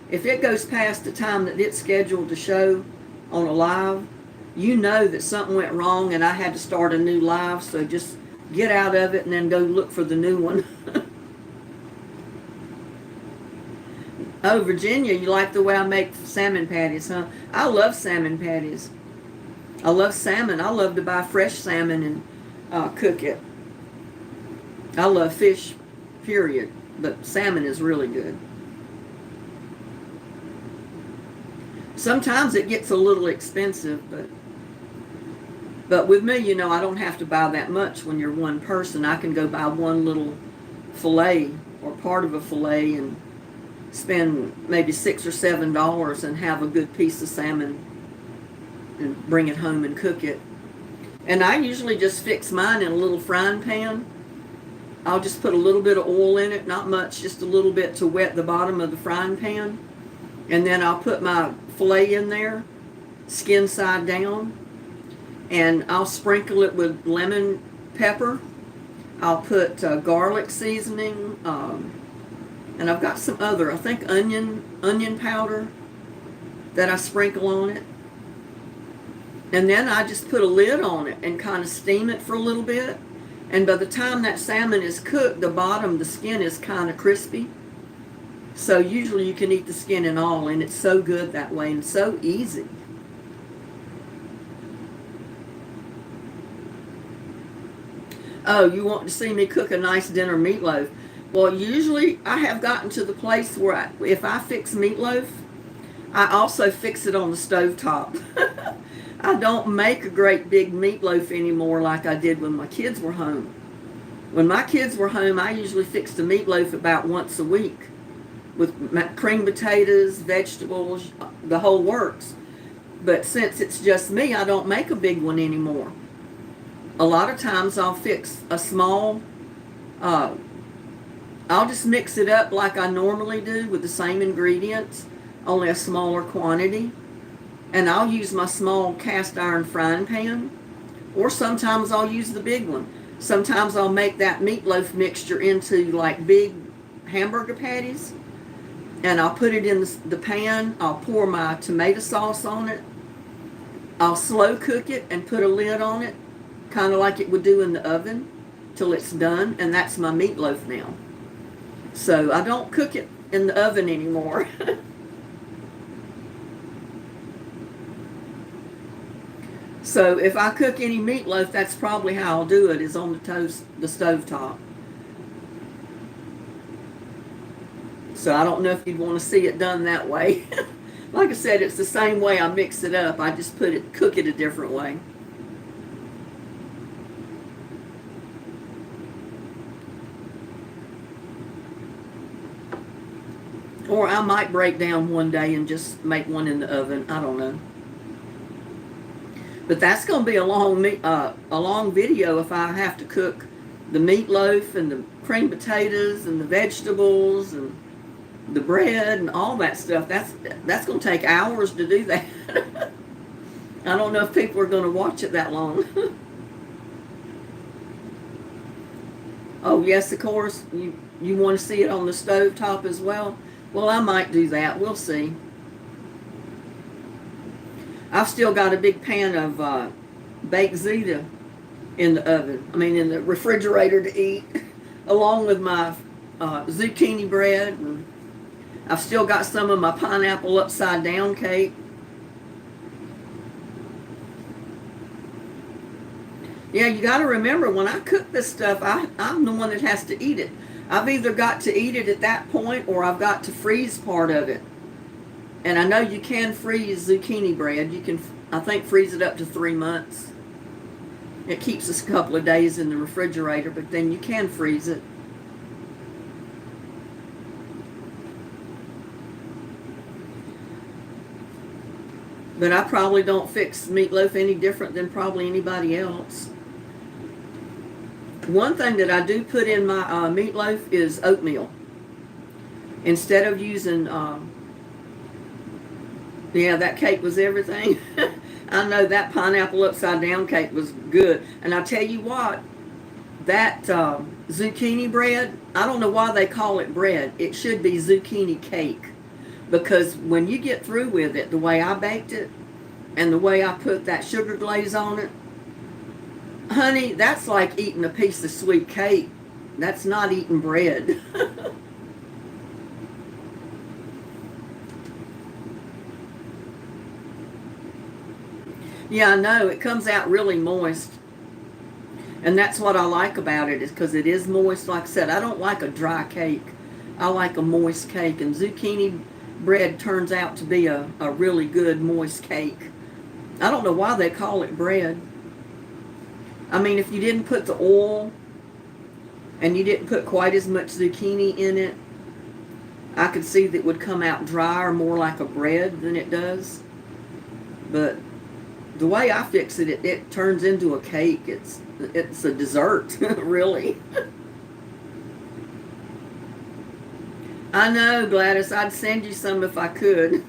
If it goes past the time that it's scheduled to show on a live, you know that something went wrong and I had to start a new live. So just get out of it and then go look for the new one. Oh, Virginia, you like the way I make salmon patties, huh? I love salmon patties. I love salmon. I love to buy fresh salmon and cook it. I love fish, period. But salmon is really good. Sometimes it gets a little expensive, but with me, I don't have to buy that much when you're one person. I can go buy one little fillet or part of a fillet and spend maybe $6 or $7 and have a good piece of salmon and bring it home and cook it. And I usually just fix mine in a little frying pan. I'll just put a little bit of oil in it, not much, just a little bit to wet the bottom of the frying pan. And then I'll put my fillet in there, skin side down, and I'll sprinkle it with lemon pepper. I'll put garlic seasoning, and I've got some other, I think onion powder that I sprinkle on it. And then I just put a lid on it and kind of steam it for a little bit. And by the time that salmon is cooked, the skin is kind of crispy. So usually you can eat the skin and all, and it's so good that way and so easy. Oh, you want to see me cook a nice dinner meatloaf? Well, usually I have gotten to the place where if I fix meatloaf, I also fix it on the stovetop. I don't make a great big meatloaf anymore like I did when my kids were home. When my kids were home, I usually fixed a meatloaf about once a week with cream potatoes, vegetables, the whole works. But since it's just me, I don't make a big one anymore. A lot of times I'll fix a small, I'll just mix it up like I normally do with the same ingredients, only a smaller quantity. And I'll use my small cast iron frying pan, or sometimes I'll use the big one. Sometimes I'll make that meatloaf mixture into like big hamburger patties, and I'll put it in the pan. I'll pour my tomato sauce on it. I'll slow cook it and put a lid on it, kind of like it would do in the oven, till it's done, and that's my meatloaf now. So I don't cook it in the oven anymore. So if I cook any meatloaf, that's probably how I'll do it, is on the stovetop. So I don't know if you'd want to see it done that way. Like I said, it's the same way I mix it up. I just cook it a different way. Or I might break down one day and just make one in the oven. I don't know. But that's going to be a long video if I have to cook the meatloaf and the cream potatoes and the vegetables and the bread and all that stuff. That's going to take hours to do that. I don't know if people are going to watch it that long. Oh, yes, of course. You want to see it on the stovetop as well? Well, I might do that. We'll see. I've still got a big pan of baked ziti in the oven. In the refrigerator to eat, along with my zucchini bread and I've still got some of my pineapple upside down cake. Yeah, you got to remember, when I cook this stuff, I'm the one that has to eat it. I've either got to eat it at that point or I've got to freeze part of it. And I know you can freeze zucchini bread. You can, I think, freeze it up to 3 months. It keeps us a couple of days in the refrigerator, but then you can freeze it. But I probably don't fix meatloaf any different than probably anybody else. One thing that I do put in my meatloaf is oatmeal. Instead of using, yeah, that cake was everything. I know that pineapple upside down cake was good. And I tell you what, that zucchini bread, I don't know why they call it bread. It should be zucchini cake. Because when you get through with it, the way I baked it and the way I put that sugar glaze on it, honey, that's like eating a piece of sweet cake. That's not eating bread. Yeah, I know. It comes out really moist. And that's what I like about it, is because it is moist. Like I said, I don't like a dry cake. I like a moist cake. And zucchini bread turns out to be a really good moist cake. I don't know why they call it bread. I mean, if you didn't put the oil and you didn't put quite as much zucchini in it, I could see that it would come out drier, more like a bread than it does. But the way I fix it, it turns into a cake. It's a dessert, really. I know, Gladys. I'd send you some if I could.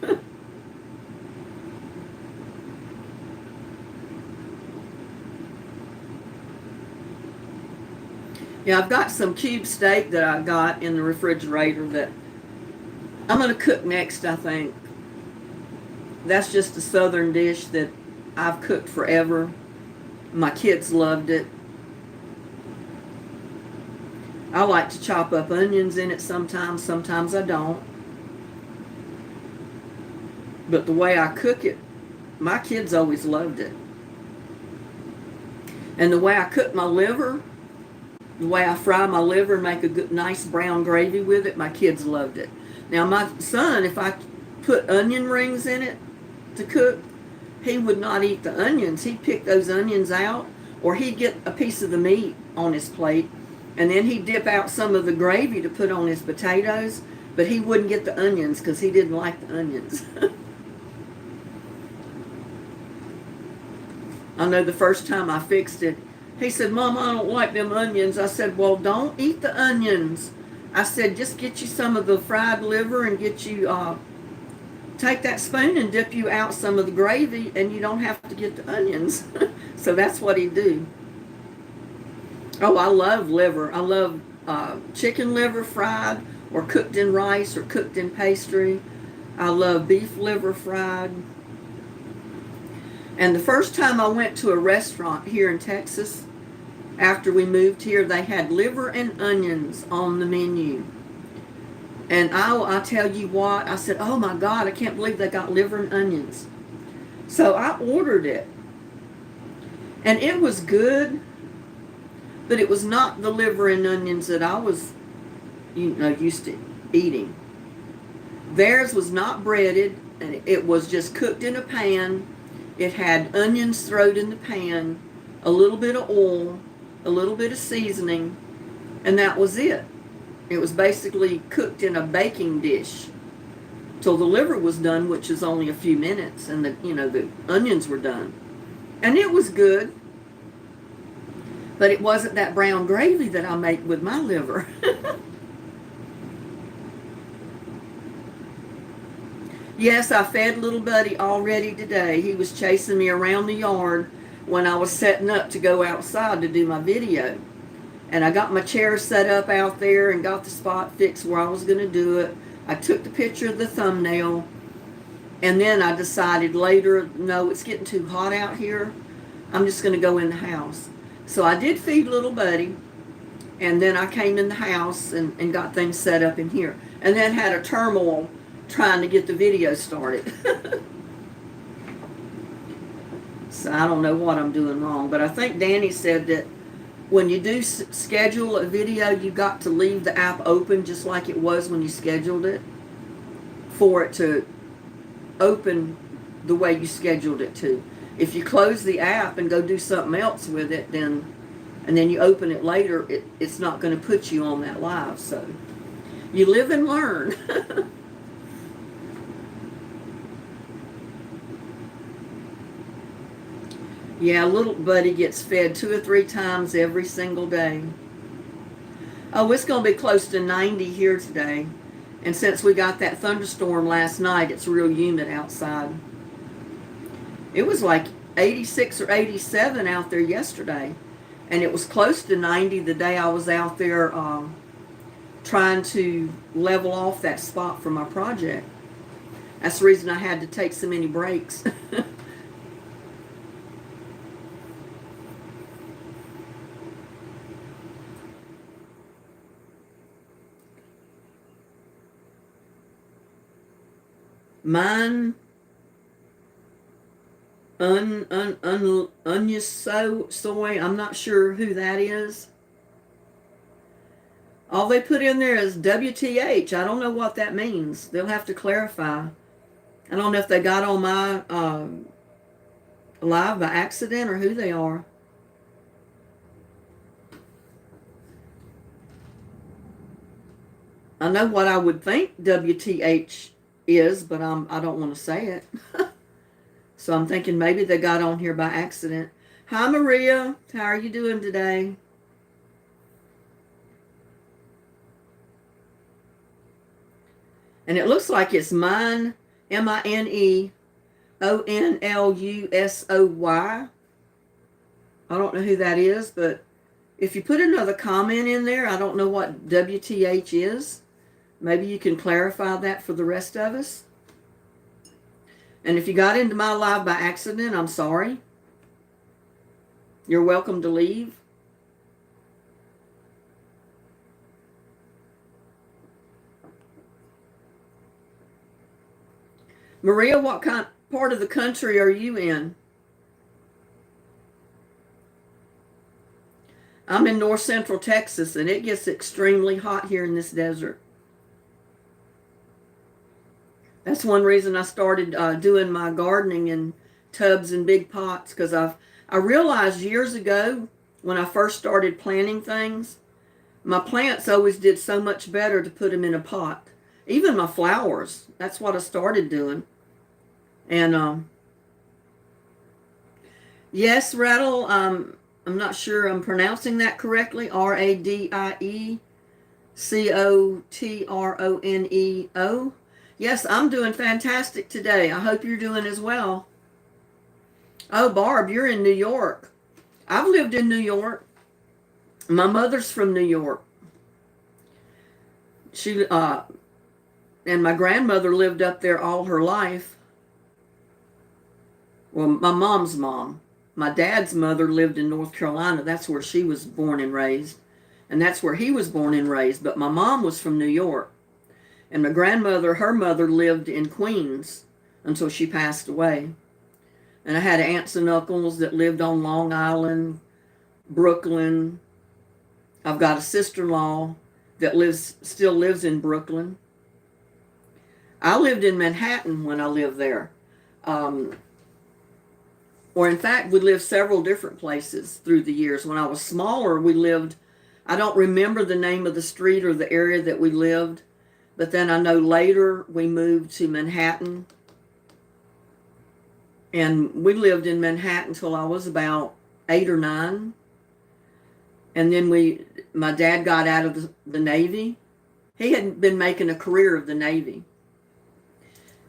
Yeah, I've got some cube steak that I got in the refrigerator that I'm going to cook next, I think. That's just a southern dish that I've cooked forever. My kids loved it. I like to chop up onions in it sometimes. Sometimes I don't. But the way I cook it, my kids always loved it. And the way I cook my liver, the way I fry my liver and make a good, nice brown gravy with it, my kids loved it. Now, my son, if I put onion rings in it to cook, he would not eat the onions. He'd pick those onions out, or he'd get a piece of the meat on his plate, and then he'd dip out some of the gravy to put on his potatoes, but he wouldn't get the onions because he didn't like the onions. I know the first time I fixed it, he said, "Mom, I don't like them onions." I said, "Well, don't eat the onions." I said, "Just get you some of the fried liver and get you, take that spoon and dip you out some of the gravy, and you don't have to get the onions." So that's what he'd do. Oh, I love liver. I love chicken liver fried or cooked in rice or cooked in pastry. I love beef liver fried. And the first time I went to a restaurant here in Texas, after we moved here, they had liver and onions on the menu. And I tell you what, I said, "Oh my God, I can't believe they got liver and onions." So I ordered it. And it was good, but it was not the liver and onions that I was, used to eating. Theirs was not breaded, and it was just cooked in a pan. It had onions thrown in the pan, a little bit of oil, a little bit of seasoning, and that was it. It was basically cooked in a baking dish till the liver was done, which is only a few minutes, and the onions were done. And it was good, but it wasn't that brown gravy that I make with my liver. Yes, I fed little buddy already today. He was chasing me around the yard when I was setting up to go outside to do my video. And I got my chair set up out there and got the spot fixed where I was going to do it. I took the picture of the thumbnail. And then I decided later, no, it's getting too hot out here. I'm just going to go in the house. So I did feed little buddy. And then I came in the house and got things set up in here. And then had a turmoil trying to get the video started. So I don't know what I'm doing wrong. But I think Danny said that when you do schedule a video, you got to leave the app open just like it was when you scheduled it, for it to open the way you scheduled it to. If you close the app and go do something else with it, then and then you open it later, it's not going to put you on that live. So you live and learn. Yeah, little buddy gets fed 2 or 3 times every single day. Oh, it's going to be close to 90 here today. And since we got that thunderstorm last night, it's real humid outside. It was like 86 or 87 out there yesterday. And it was close to 90 the day I was out there trying to level off that spot for my project. That's the reason I had to take so many breaks. Mine soy. I'm not sure who that is. All they put in there is WTH. I don't know what that means. They'll have to clarify. I don't know if they got on my live by accident or who they are. I know what I would think WTH is, but I don't want to say it. So I'm thinking maybe they got on here by accident. Hi, Maria. How are you doing today? And it looks like it's mine, MINEONLUSOY. I don't know who that is, but if you put another comment in there, I don't know what WTH is. Maybe you can clarify that for the rest of us. And if you got into my live by accident, I'm sorry. You're welcome to leave. Maria, what part of the country are you in? I'm in north central Texas, and it gets extremely hot here in this desert. That's one reason I started doing my gardening in tubs and big pots, because I realized years ago when I first started planting things, my plants always did so much better to put them in a pot. Even my flowers, that's what I started doing. And yes, Rattle, I'm not sure I'm pronouncing that correctly. RADIECOTRONEO. Yes, I'm doing fantastic today. I hope you're doing as well. Oh, Barb, you're in New York. I've lived in New York. My mother's from New York. She and my grandmother lived up there all her life. Well, my mom's mom. My dad's mother lived in North Carolina. That's where she was born and raised. And that's where he was born and raised. But my mom was from New York. And my grandmother, her mother, lived in Queens until she passed away. And I had aunts and uncles that lived on Long Island, Brooklyn. I've got a sister-in-law that still lives in Brooklyn. I lived in Manhattan when I lived there. Or in fact, we lived several different places through the years. When I was smaller, we lived, I don't remember the name of the street or the area that we lived, but then I know later we moved to Manhattan. And we lived in Manhattan till I was about 8 or 9. And then my dad got out of the Navy. He had been making a career of the Navy.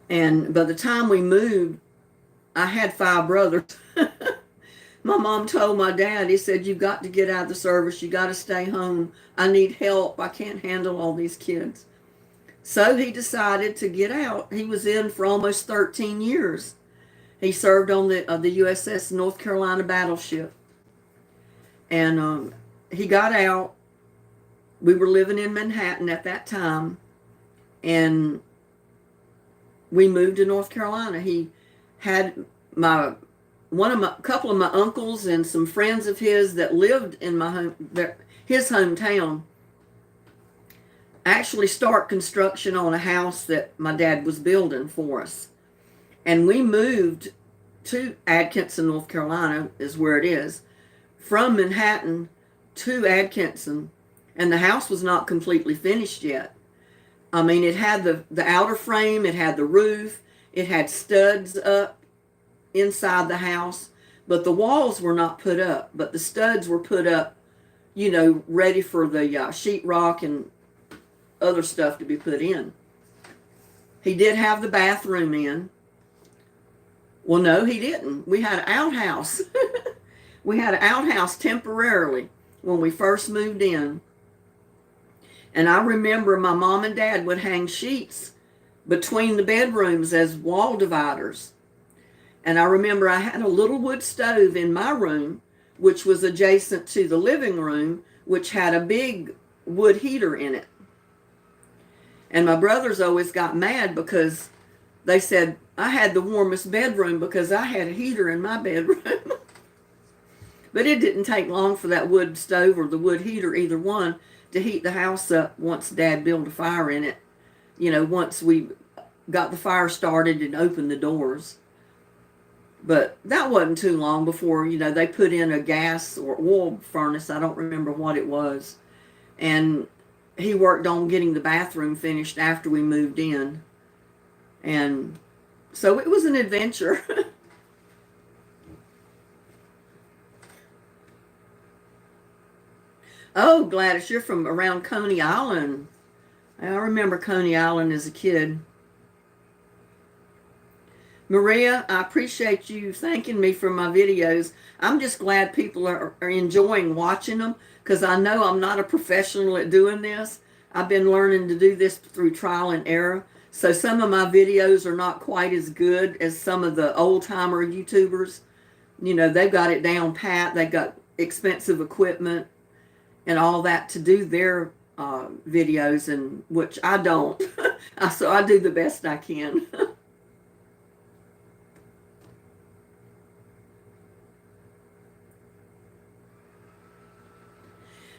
And by the time we moved, I had 5 brothers. My mom told my dad, he said, "You've got to get out of the service. You got to stay home. I need help. I can't handle all these kids." So he decided to get out. He was in for almost 13 years. He served on the USS North Carolina battleship. And he got out, we were living in Manhattan at that time, and we moved to North Carolina. He had my couple of my uncles and some friends of his that lived in his hometown actually start construction on a house that my dad was building for us. And we moved to Atkinson, North Carolina, is where it is, from Manhattan to Atkinson, and the house was not completely finished yet. I mean, it had the outer frame, it had the roof, it had studs up inside the house, but the walls were not put up, but the studs were put up, ready for the sheetrock and other stuff to be put in. He did have the bathroom in. Well, no, he didn't. We had an outhouse. We had an outhouse temporarily when we first moved in. And I remember my mom and dad would hang sheets between the bedrooms as wall dividers. And I remember I had a little wood stove in my room, which was adjacent to the living room, which had a big wood heater in it. And my brothers always got mad because they said I had the warmest bedroom because I had a heater in my bedroom. But it didn't take long for that wood stove or the wood heater, either one, to heat the house up once Dad built a fire in it. Once we got the fire started and opened the doors. But that wasn't too long before, they put in a gas or oil furnace. I don't remember what it was. And he worked on getting the bathroom finished after we moved in. And so it was an adventure. Oh, Gladys, you're from around Coney Island. I remember Coney Island as a kid. Maria, I appreciate you thanking me for my videos. I'm just glad people are enjoying watching them, because I know I'm not a professional at doing this. I've been learning to do this through trial and error. So some of my videos are not quite as good as some of the old-timer YouTubers. They've got it down pat. They've got expensive equipment and all that to do their videos, and which I don't. So I do the best I can.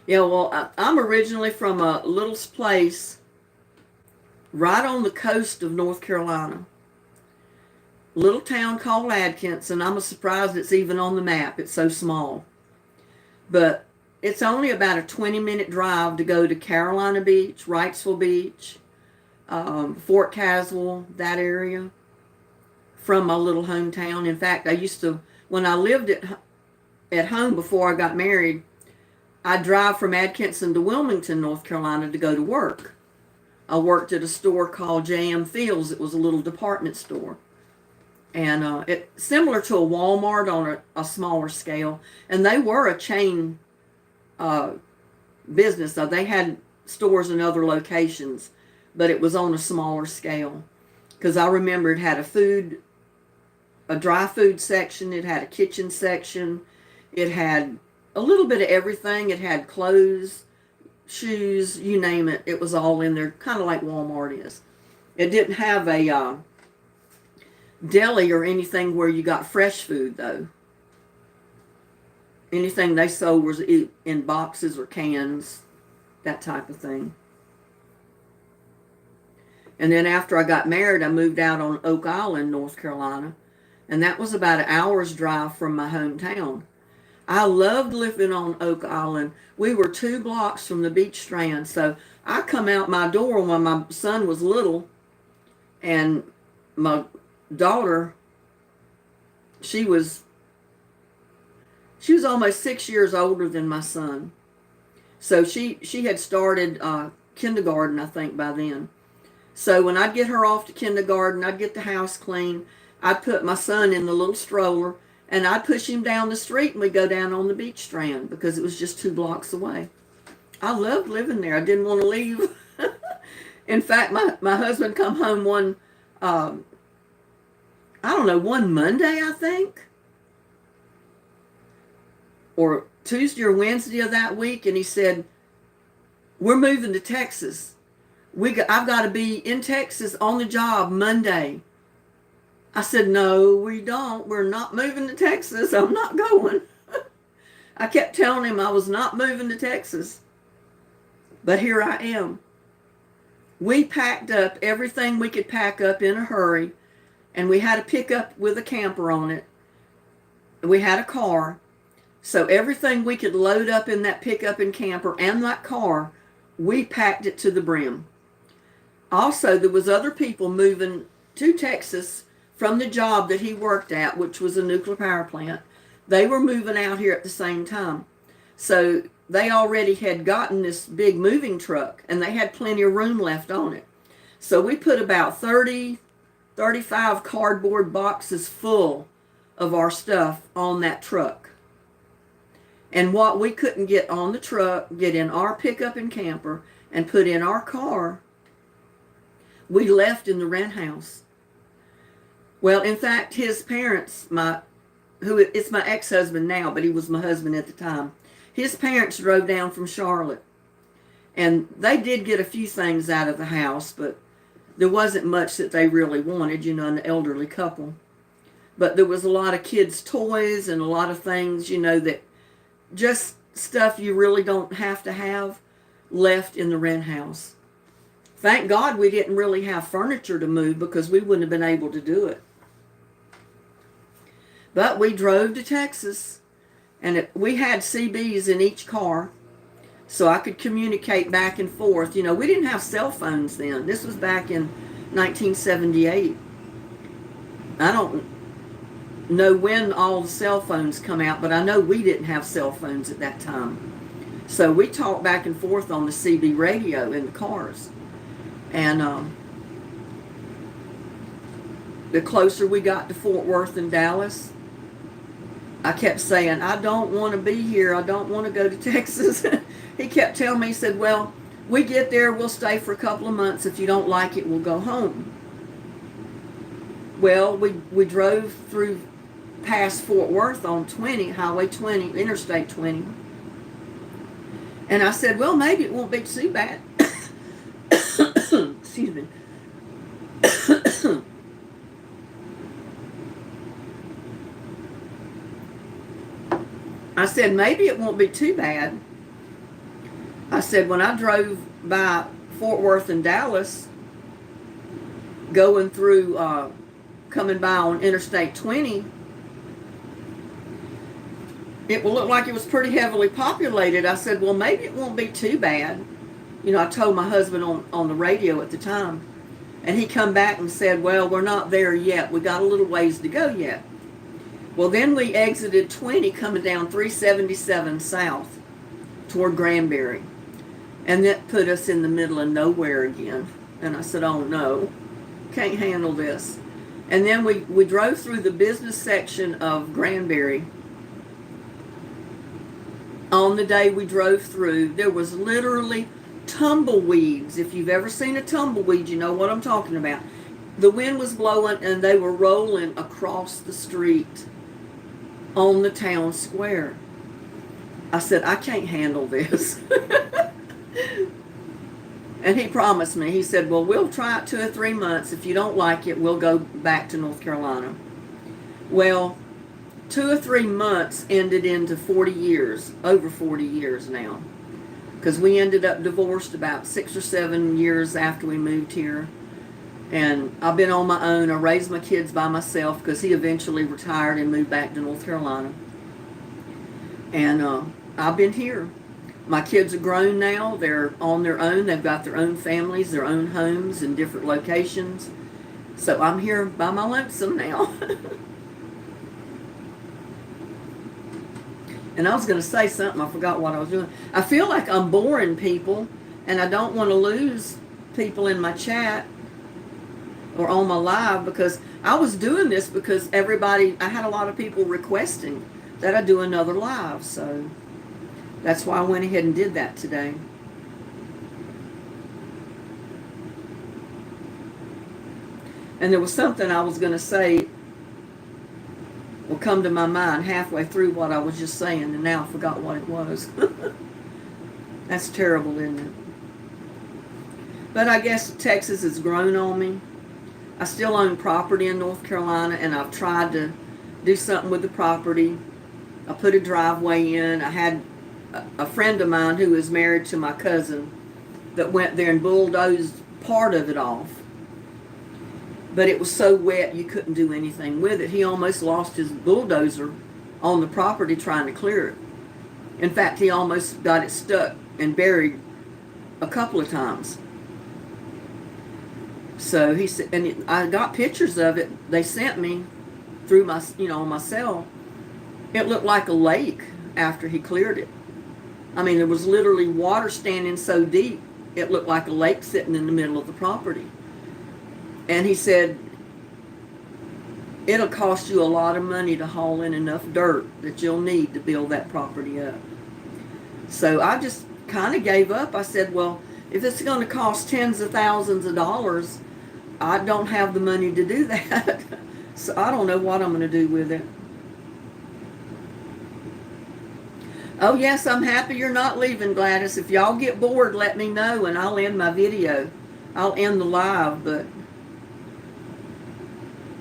Yeah, well, I'm originally from a little place right on the coast of North Carolina. Little town called Atkinson. I'm surprised it's even on the map. It's so small. But it's only about a 20-minute drive to go to Carolina Beach, Wrightsville Beach, Fort Caswell, that area, from my little hometown. In fact, I used to, when I lived at home before I got married, I'd drive from Atkinson to Wilmington, North Carolina to go to work. I worked at a store called J.M. Fields. It was a little department store. And it's similar to a Walmart on a smaller scale. And they were a chain business. So they had stores in other locations, but it was on a smaller scale. Because I remember it had a dry food section. It had a kitchen section. It had a little bit of everything. It had clothes, shoes, you name it. It was all in there, kind of like Walmart is. It didn't have a deli or anything where you got fresh food, though. Anything they sold was in boxes or cans, that type of thing. And then after I got married, I moved out on Oak Island, North Carolina. And that was about an hour's drive from my hometown. I loved living on Oak Island. We were 2 blocks from the beach strand. So I come out my door when my son was little, and my daughter, she was almost 6 years older than my son. So she had started kindergarten, I think, by then. So when I'd get her off to kindergarten, I'd get the house clean. I'd put my son in the little stroller, and I'd push him down the street, and we'd go down on the beach strand because it was just 2 blocks away. I loved living there. I didn't want to leave. In fact, my husband come home one Monday, I think, or Tuesday or Wednesday of that week, and he said, we're moving to Texas. I've got to be in Texas on the job Monday. I said, no, we don't. We're not moving to Texas. I'm not going. I kept telling him I was not moving to Texas. But here I am. We packed up everything we could pack up in a hurry, and we had a pickup with a camper on it. We had a car. So everything we could load up in that pickup and camper and that car, we packed it to the brim. Also, there was other people moving to Texas from the job that he worked at, which was a nuclear power plant. They were moving out here at the same time. So they already had gotten this big moving truck, and they had plenty of room left on it. So we put about 35 cardboard boxes full of our stuff on that truck. And what we couldn't get on the truck, get in our pickup and camper, and put in our car, we left in the rent house. Well, in fact, his parents, it's my ex-husband now, but he was my husband at the time. His parents drove down from Charlotte. And they did get a few things out of the house, but there wasn't much that they really wanted, an elderly couple. But there was a lot of kids' toys and a lot of things, that just stuff you really don't have to have left in the rent house. Thank God we didn't really have furniture to move, because we wouldn't have been able to do it. But we drove to Texas, and we had CBs in each car, so I could communicate back and forth. We didn't have cell phones then. This was back in 1978. I don't know when all the cell phones come out, but I know we didn't have cell phones at that time. So we talked back and forth on the CB radio in the cars. And the closer we got to Fort Worth and Dallas, I kept saying, I don't want to be here. I don't want to go to Texas. He kept telling me, he said, well, we get there, we'll stay for a couple of months. If you don't like it, we'll go home. Well, we drove through past Fort Worth on Highway 20, Interstate 20. And I said, well, maybe it won't be too bad. Excuse me. I said, maybe it won't be too bad. I said, when I drove by Fort Worth and Dallas, going through, coming by on Interstate 20, it will look like it was pretty heavily populated. I said, well, maybe it won't be too bad. I told my husband on the radio at the time. And he come back and said, well, we're not there yet. We got a little ways to go yet. Well, then we exited 20 coming down 377 south toward Granbury. And that put us in the middle of nowhere again. And I said, oh no, can't handle this. And then we drove through the business section of Granbury. On the day we drove through, there was literally tumbleweeds. If you've ever seen a tumbleweed, you know what I'm talking about. The wind was blowing and they were rolling across the street on the town square. I said, I can't handle this. And he promised me, he said, well, we'll try it 2 or 3 months. If you don't like it, we'll go back to North Carolina. Well, 2 or 3 months ended into 40 years, over 40 years now. Because we ended up divorced about 6 or 7 years after we moved here. And I've been on my own. I raised my kids by myself because he eventually retired and moved back to North Carolina. And I've been here. My kids are grown now. They're on their own. They've got their own families, their own homes in different locations. So I'm here by my lonesome now. And I was going to say something. I forgot what I was doing. I feel like I'm boring people, and I don't want to lose people in my chat or on my live, because I was doing this because I had a lot of people requesting that I do another live. So that's why I went ahead and did that today. And there was something I was going to say will come to my mind halfway through what I was just saying, and now I forgot what it was. That's terrible, isn't it? But I guess Texas has grown on me. I still own property in North Carolina, and I've tried to do something with the property. I put a driveway in. I had a friend of mine who was married to my cousin that went there and bulldozed part of it off. But it was so wet you couldn't do anything with it. He almost lost his bulldozer on the property trying to clear it. In fact, he almost got it stuck and buried a couple of times. So he said, and I got pictures of it. They sent me through my, on my cell. It looked like a lake after he cleared it. I mean, there was literally water standing so deep, it looked like a lake sitting in the middle of the property. And he said, it'll cost you a lot of money to haul in enough dirt that you'll need to build that property up. So I just kind of gave up. I said, well, if it's going to cost tens of thousands of dollars, I don't have the money to do that. So I don't know what I'm going to do with it. Oh, yes, I'm happy you're not leaving, Gladys. If y'all get bored, let me know, and I'll end my video. I'll end the live, but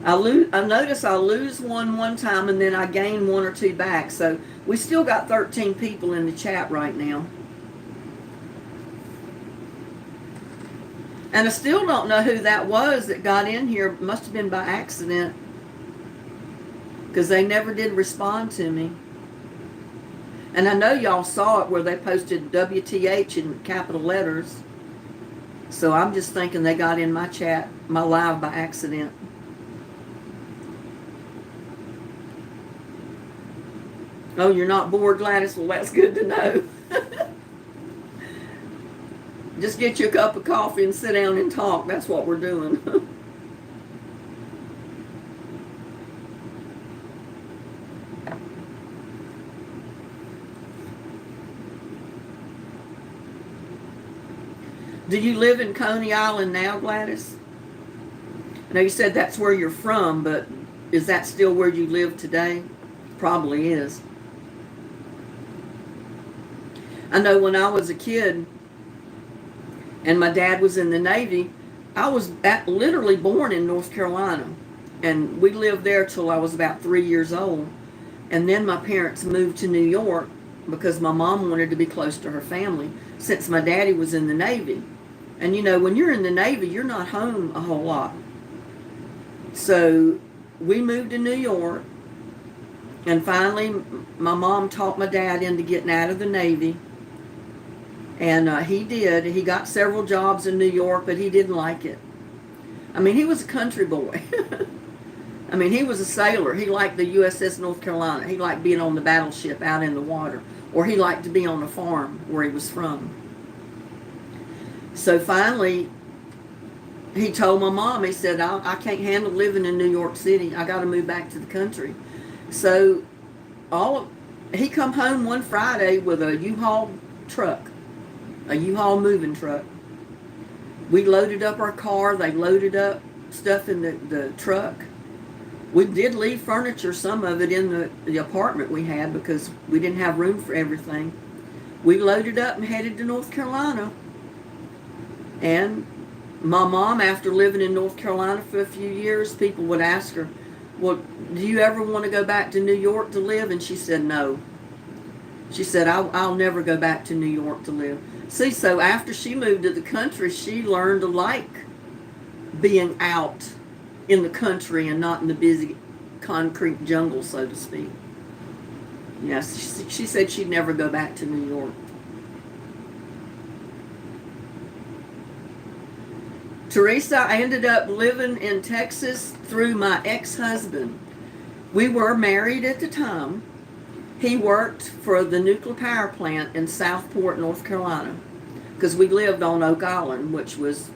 I notice I lose one time, and then I gain one or two back. So we still got 13 people in the chat right now. And I still don't know who that was that got in here. Must have been by accident, because they never did respond to me. And I know y'all saw it where they posted WTH in capital letters. So I'm just thinking they got in my chat, my live, by accident. Oh, you're not bored, Gladys? Well, that's good to know. Just get you a cup of coffee and sit down and talk. That's what we're doing. Do you live in Coney Island now, Gladys? I know you said that's where you're from, but is that still where you live today? Probably is. I know when I was a kid and my dad was in the Navy, I was literally born in North Carolina. And we lived there till I was about 3 years old. And then my parents moved to New York because my mom wanted to be close to her family since my daddy was in the Navy. And when you're in the Navy, you're not home a whole lot. So we moved to New York, and finally my mom talked my dad into getting out of the Navy. And he did. He got several jobs in New York, but he didn't like it. I mean, he was a country boy. I mean, he was a sailor. He liked the USS North Carolina. He liked being on the battleship out in the water. Or he liked to be on a farm where he was from. So finally, he told my mom, he said, I can't handle living in New York City. I got to move back to the country. So he come home one Friday with a U-Haul truck, a U-Haul moving truck. We loaded up our car. They loaded up stuff in the truck. We did leave furniture, some of it in the apartment we had because we didn't have room for everything. We loaded up and headed to North Carolina. And my mom, after living in North Carolina for a few years, people would ask her, well, do you ever want to go back to New York to live? And she said, no. She said, I'll never go back to New York to live. See, so after she moved to the country, she learned to like being out in the country and not in the busy concrete jungle, so to speak. Yes, she said she'd never go back to New York. Teresa, I ended up living in Texas through my ex-husband. We were married at the time. He worked for the nuclear power plant in Southport, North Carolina, because we lived on Oak Island, which was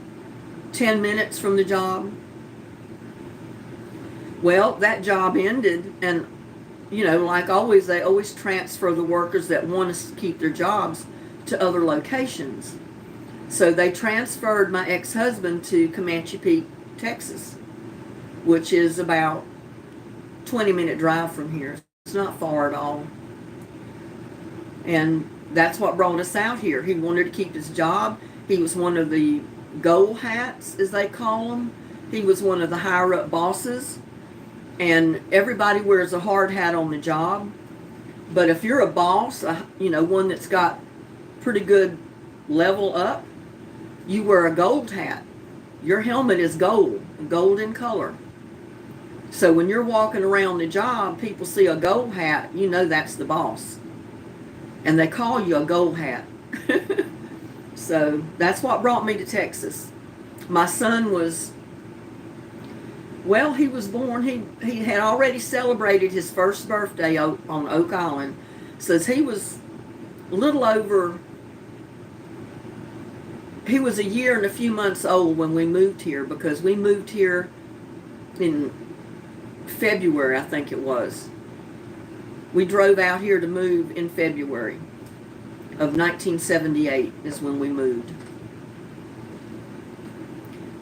10 minutes from the job. Well, that job ended, and, like always, they always transfer the workers that want to keep their jobs to other locations. So they transferred my ex-husband to Comanche Peak, Texas, which is about 20-minute drive from here. It's not far at all. And that's what brought us out here. He wanted to keep his job. He was one of the gold hats, as they call them. He was one of the higher up bosses, and everybody wears a hard hat on the job. But if you're a boss, one that's got pretty good level up, you wear a gold hat. Your helmet is gold in color. So when you're walking around the job, people see a gold hat, you know that's the boss. And they call you a gold hat. So that's what brought me to Texas. My son he was born, he had already celebrated his first birthday on Oak Island. So he was a little over, he was a year and a few months old when we moved here, because we moved here in February, I think it was. We drove out here to move in February of 1978 is when we moved.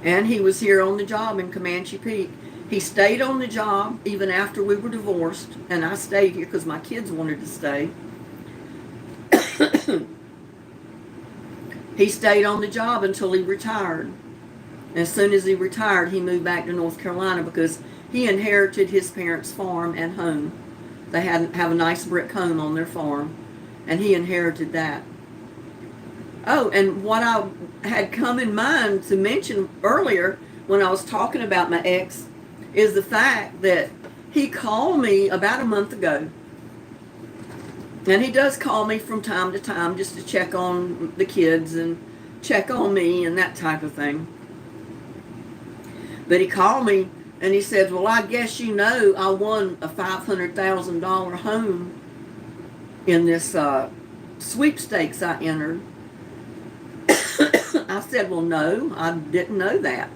And he was here on the job in Comanche Peak. He stayed on the job even after we were divorced, and I stayed here because my kids wanted to stay. He stayed on the job until he retired. As soon as he retired, he moved back to North Carolina because he inherited his parents' farm and home. They have a nice brick home on their farm, and he inherited that. Oh, and what I had come in mind to mention earlier when I was talking about my ex is the fact that he called me about a month ago. And he does call me from time to time just to check on the kids and check on me and that type of thing. But he called me and he said, well, I guess you know I won a $500,000 home in this sweepstakes I entered. I said, well, no, I didn't know that.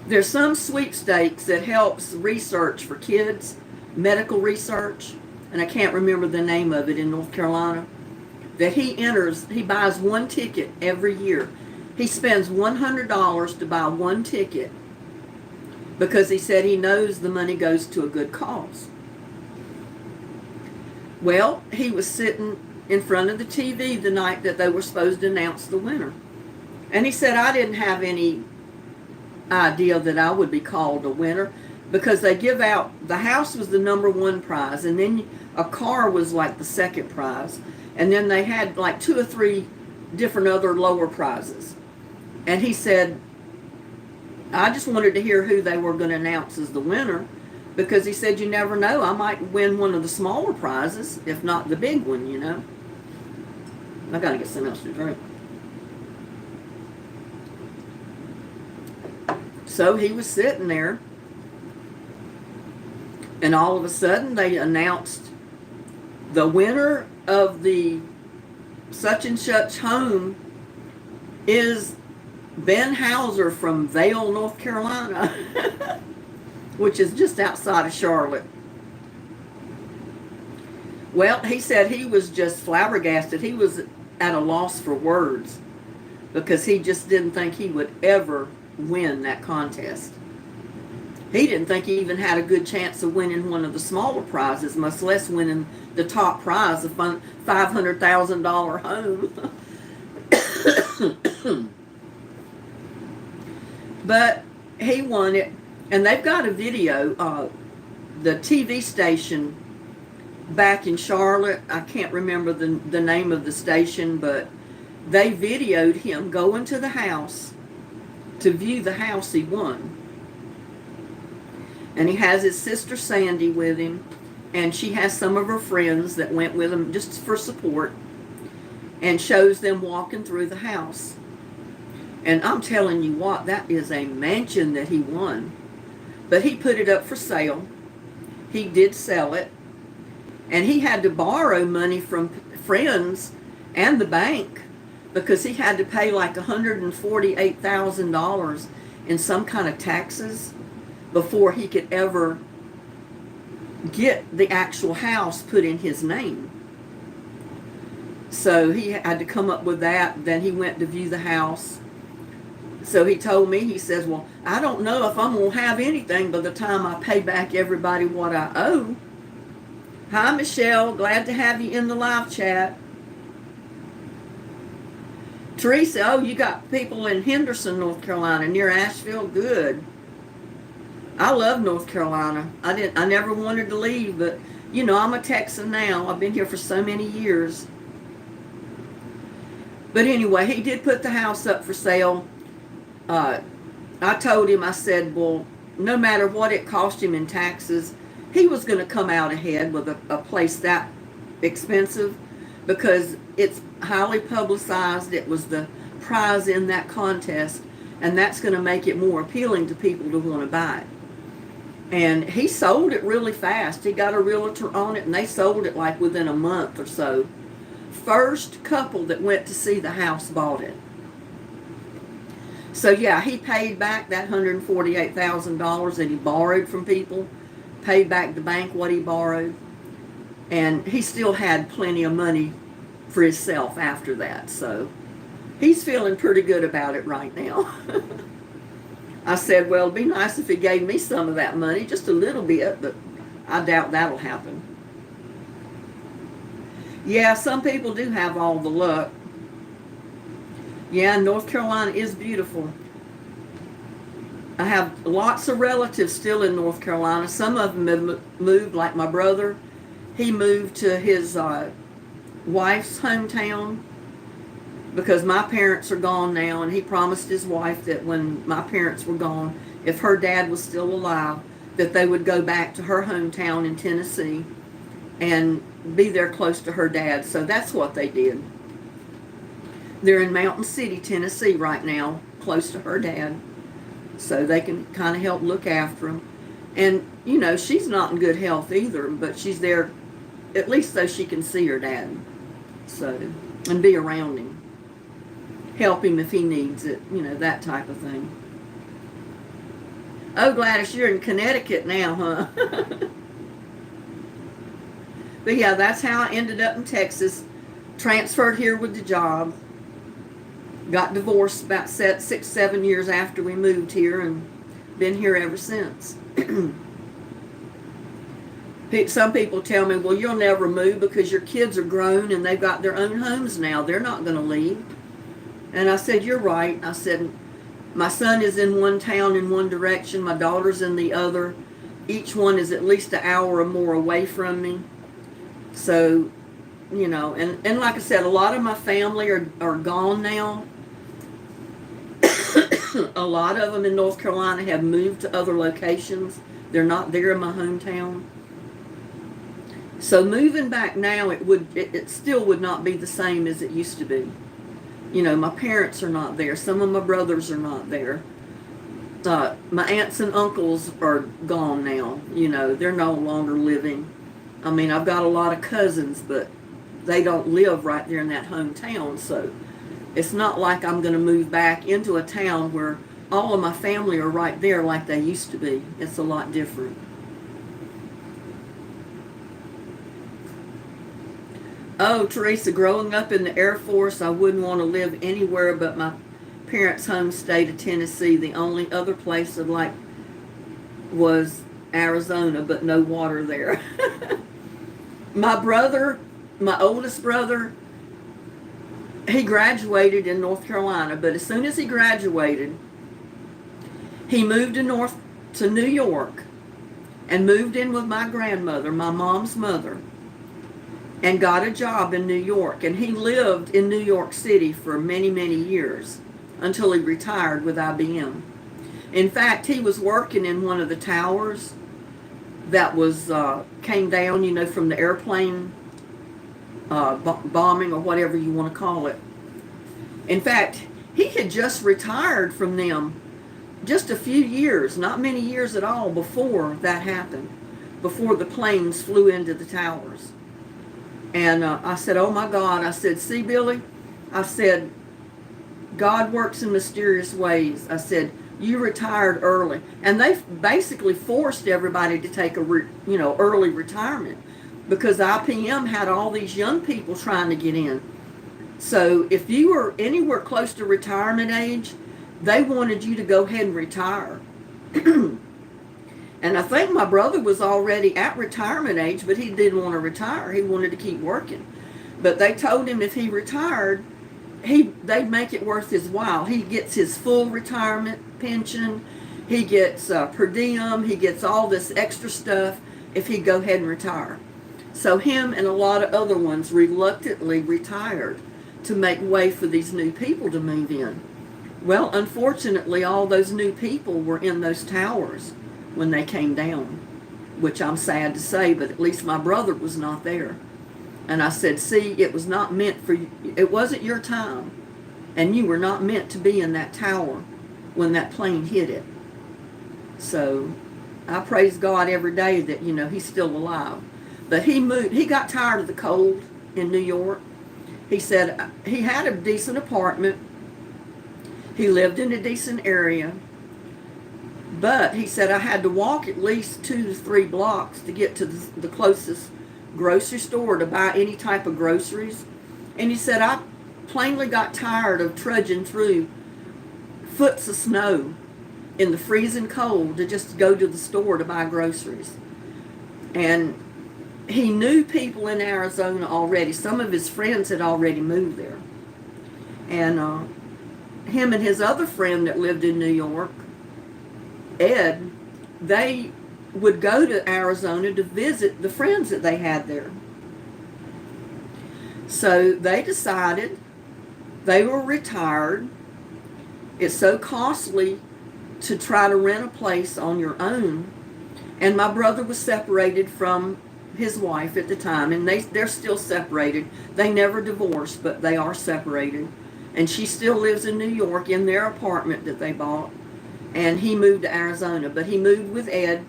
There's some sweepstakes that helps research for kids, medical research, and I can't remember the name of it in North Carolina, that he enters, he buys one ticket every year. He spends $100 to buy one ticket because he said he knows the money goes to a good cause. Well, he was sitting in front of the TV the night that they were supposed to announce the winner. And he said, I didn't have any idea that I would be called a winner because they give out, the house was the number one prize, and then a car was like the second prize. And then they had like 2 or 3 different other lower prizes. And he said, I just wanted to hear who they were going to announce as the winner, because he said, you never know, I might win one of the smaller prizes, if not the big one, you know. I got to get something else to drink. So he was sitting there, and all of a sudden they announced the winner of the such and such home is Ben Hauser from Vale, North Carolina, which is just outside of Charlotte. Well, he said he was just flabbergasted. He was at a loss for words because he just didn't think he would ever win that contest. He didn't think he even had a good chance of winning one of the smaller prizes, much less winning the top prize, a $500,000 home. But he won it, and they've got a video. The TV station back in Charlotte, I can't remember the name of the station, but they videoed him going to the house to view the house he won. And he has his sister Sandy with him, and she has some of her friends that went with him just for support, and shows them walking through the house. And I'm telling you what, that is a mansion that he won. But he put it up for sale. He did sell it. And he had to borrow money from friends and the bank because he had to pay like $148,000 in some kind of taxes before he could ever get the actual house put in his name. So he had to come up with that. Then he went to view the house. So he told me, he says, well, I don't know if I'm going to have anything by the time I pay back everybody what I owe. Hi, Michelle. Glad to have you in the live chat. Teresa, oh, you got people in Henderson, North Carolina, near Asheville. Good. I love North Carolina. I never wanted to leave, but you know, I'm a Texan now. I've been here for so many years. But anyway, he did put the house up for sale. I told him, I said, well, no matter what it cost him in taxes, he was going to come out ahead with a place that expensive because it's highly publicized. It was the prize in that contest, and that's going to make it more appealing to people to want to buy it. And he sold it really fast. He got a realtor on it, and they sold it like within a month or so. First couple that went to see the house bought it. So yeah, he paid back that $148,000 that he borrowed from people, paid back the bank what he borrowed, and he still had plenty of money for himself after that. So he's feeling pretty good about it right now. I said, well, it'd be nice if he gave me some of that money, just a little bit, but I doubt that'll happen. Yeah, some people do have all the luck. Yeah, North Carolina is beautiful. I have lots of relatives still in North Carolina. Some of them have moved, like my brother. He moved to his wife's hometown because my parents are gone now, and he promised his wife that when my parents were gone, if her dad was still alive, that they would go back to her hometown in Tennessee and be there close to her dad. So that's what they did. They're in Mountain City, Tennessee right now, close to her dad, so they can kind of help look after him. And, you know, she's not in good health either, but she's there at least so she can see her dad, so, and be around him, help him if he needs it, you know, that type of thing. Oh, Gladys, you're in Connecticut now, huh? But yeah, that's how I ended up in Texas, transferred here with the job. Got divorced about 6-7 years after we moved here, and been here ever since. Some people tell me, well, you'll never move because your kids are grown and they've got their own homes now. They're not going to leave. And I said, you're right. I said, my son is in one town in one direction. My daughter's in the other. Each one is at least an hour or more away from me. So, you know, and like I said, a lot of my family are gone now. A lot of them in North Carolina have moved to other locations. They're not there in my hometown. So moving back now, it still would not be the same as it used to be. You know, my parents are not there. Some of my brothers are not there. My aunts and uncles are gone now. You know, they're no longer living. I mean, I've got a lot of cousins, but they don't live right there in that hometown. So it's not like I'm going to move back into a town where all of my family are right there like they used to be. It's a lot different. Oh, Teresa, growing up in the Air Force, I wouldn't want to live anywhere but my parents' home state of Tennessee. The only other place I'd like was Arizona, but no water there. My brother, my oldest brother, he graduated in North Carolina, but as soon as he graduated, he moved to New York and moved in with my grandmother, my mom's mother, and got a job in New York. And he lived in New York City for many, many years until he retired with IBM. In fact, he was working in one of the towers that was came down, you know, from the airplane bombing or whatever you want to call it. In fact, he had just retired from them just a few years, not many years at all, before that happened, before the planes flew into the towers. And I said, oh my God, I said, see, Billy, I said, God works in mysterious ways. I said, you retired early. And they basically forced everybody to take a early retirement because IPM had all these young people trying to get in. So if you were anywhere close to retirement age, they wanted you to go ahead and retire. And I think my brother was already at retirement age, but he didn't want to retire. He wanted to keep working. But they told him if he retired, they'd make it worth his while. He gets his full retirement pension. He gets per diem. He gets all this extra stuff if he'd go ahead and retire. So him and a lot of other ones reluctantly retired to make way for these new people to move in. Well, unfortunately, all those new people were in those towers when they came down, which I'm sad to say, but at least my brother was not there. And I said, see, it was not meant for you. It wasn't your time. And you were not meant to be in that tower when that plane hit it. So I praise God every day that, he's still alive. But he moved. He got tired of the cold in New York. He said he had a decent apartment. He lived in a decent area. But he said, I had to walk at least 2 to 3 blocks to get to the closest grocery store to buy any type of groceries. And he said, I plainly got tired of trudging through foots of snow in the freezing cold to just go to the store to buy groceries. And he knew people in Arizona already. Some of his friends had already moved there. And him and his other friend that lived in New York, Ed, they would go to Arizona to visit the friends that they had there. So they decided they were retired. It's so costly to try to rent a place on your own. And my brother was separated from his wife at the time, and they're still separated. They never divorced, but they are separated. And she still lives in New York in their apartment that they bought. And he moved to Arizona, but he moved with Ed.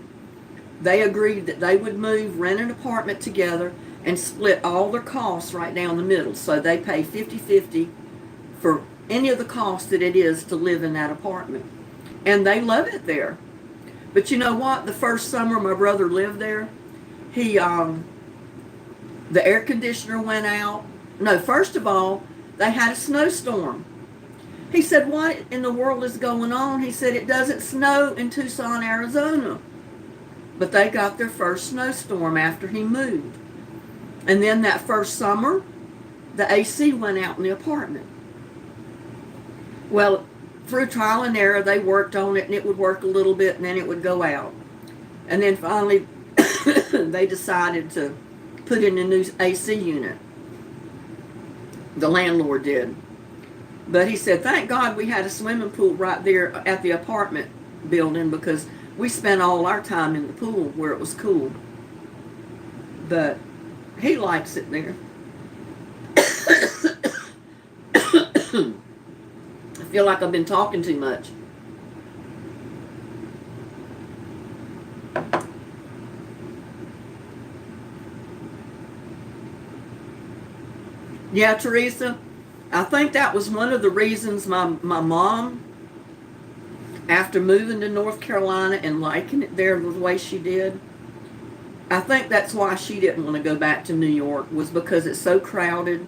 They agreed that they would move, rent an apartment together, and split all their costs right down the middle. So they pay 50-50 for any of the cost that it is to live in that apartment. And they love it there. But you know what? The first summer my brother lived there, the air conditioner went out. No, first of all, they had a snowstorm. He said, what in the world is going on? He said, it doesn't snow in Tucson, Arizona. But they got their first snowstorm after he moved. And then that first summer, the AC went out in the apartment. Well, through trial and error, they worked on it, and it would work a little bit, and then it would go out. And then finally, they decided to put in a new AC unit. The landlord did. But he said, thank God we had a swimming pool right there at the apartment building, because we spent all our time in the pool where it was cool. But he likes it there. I feel like I've been talking too much. Yeah, Teresa, I think that was one of the reasons my mom, after moving to North Carolina and liking it there the way she did, I think that's why she didn't want to go back to New York, was because it's so crowded.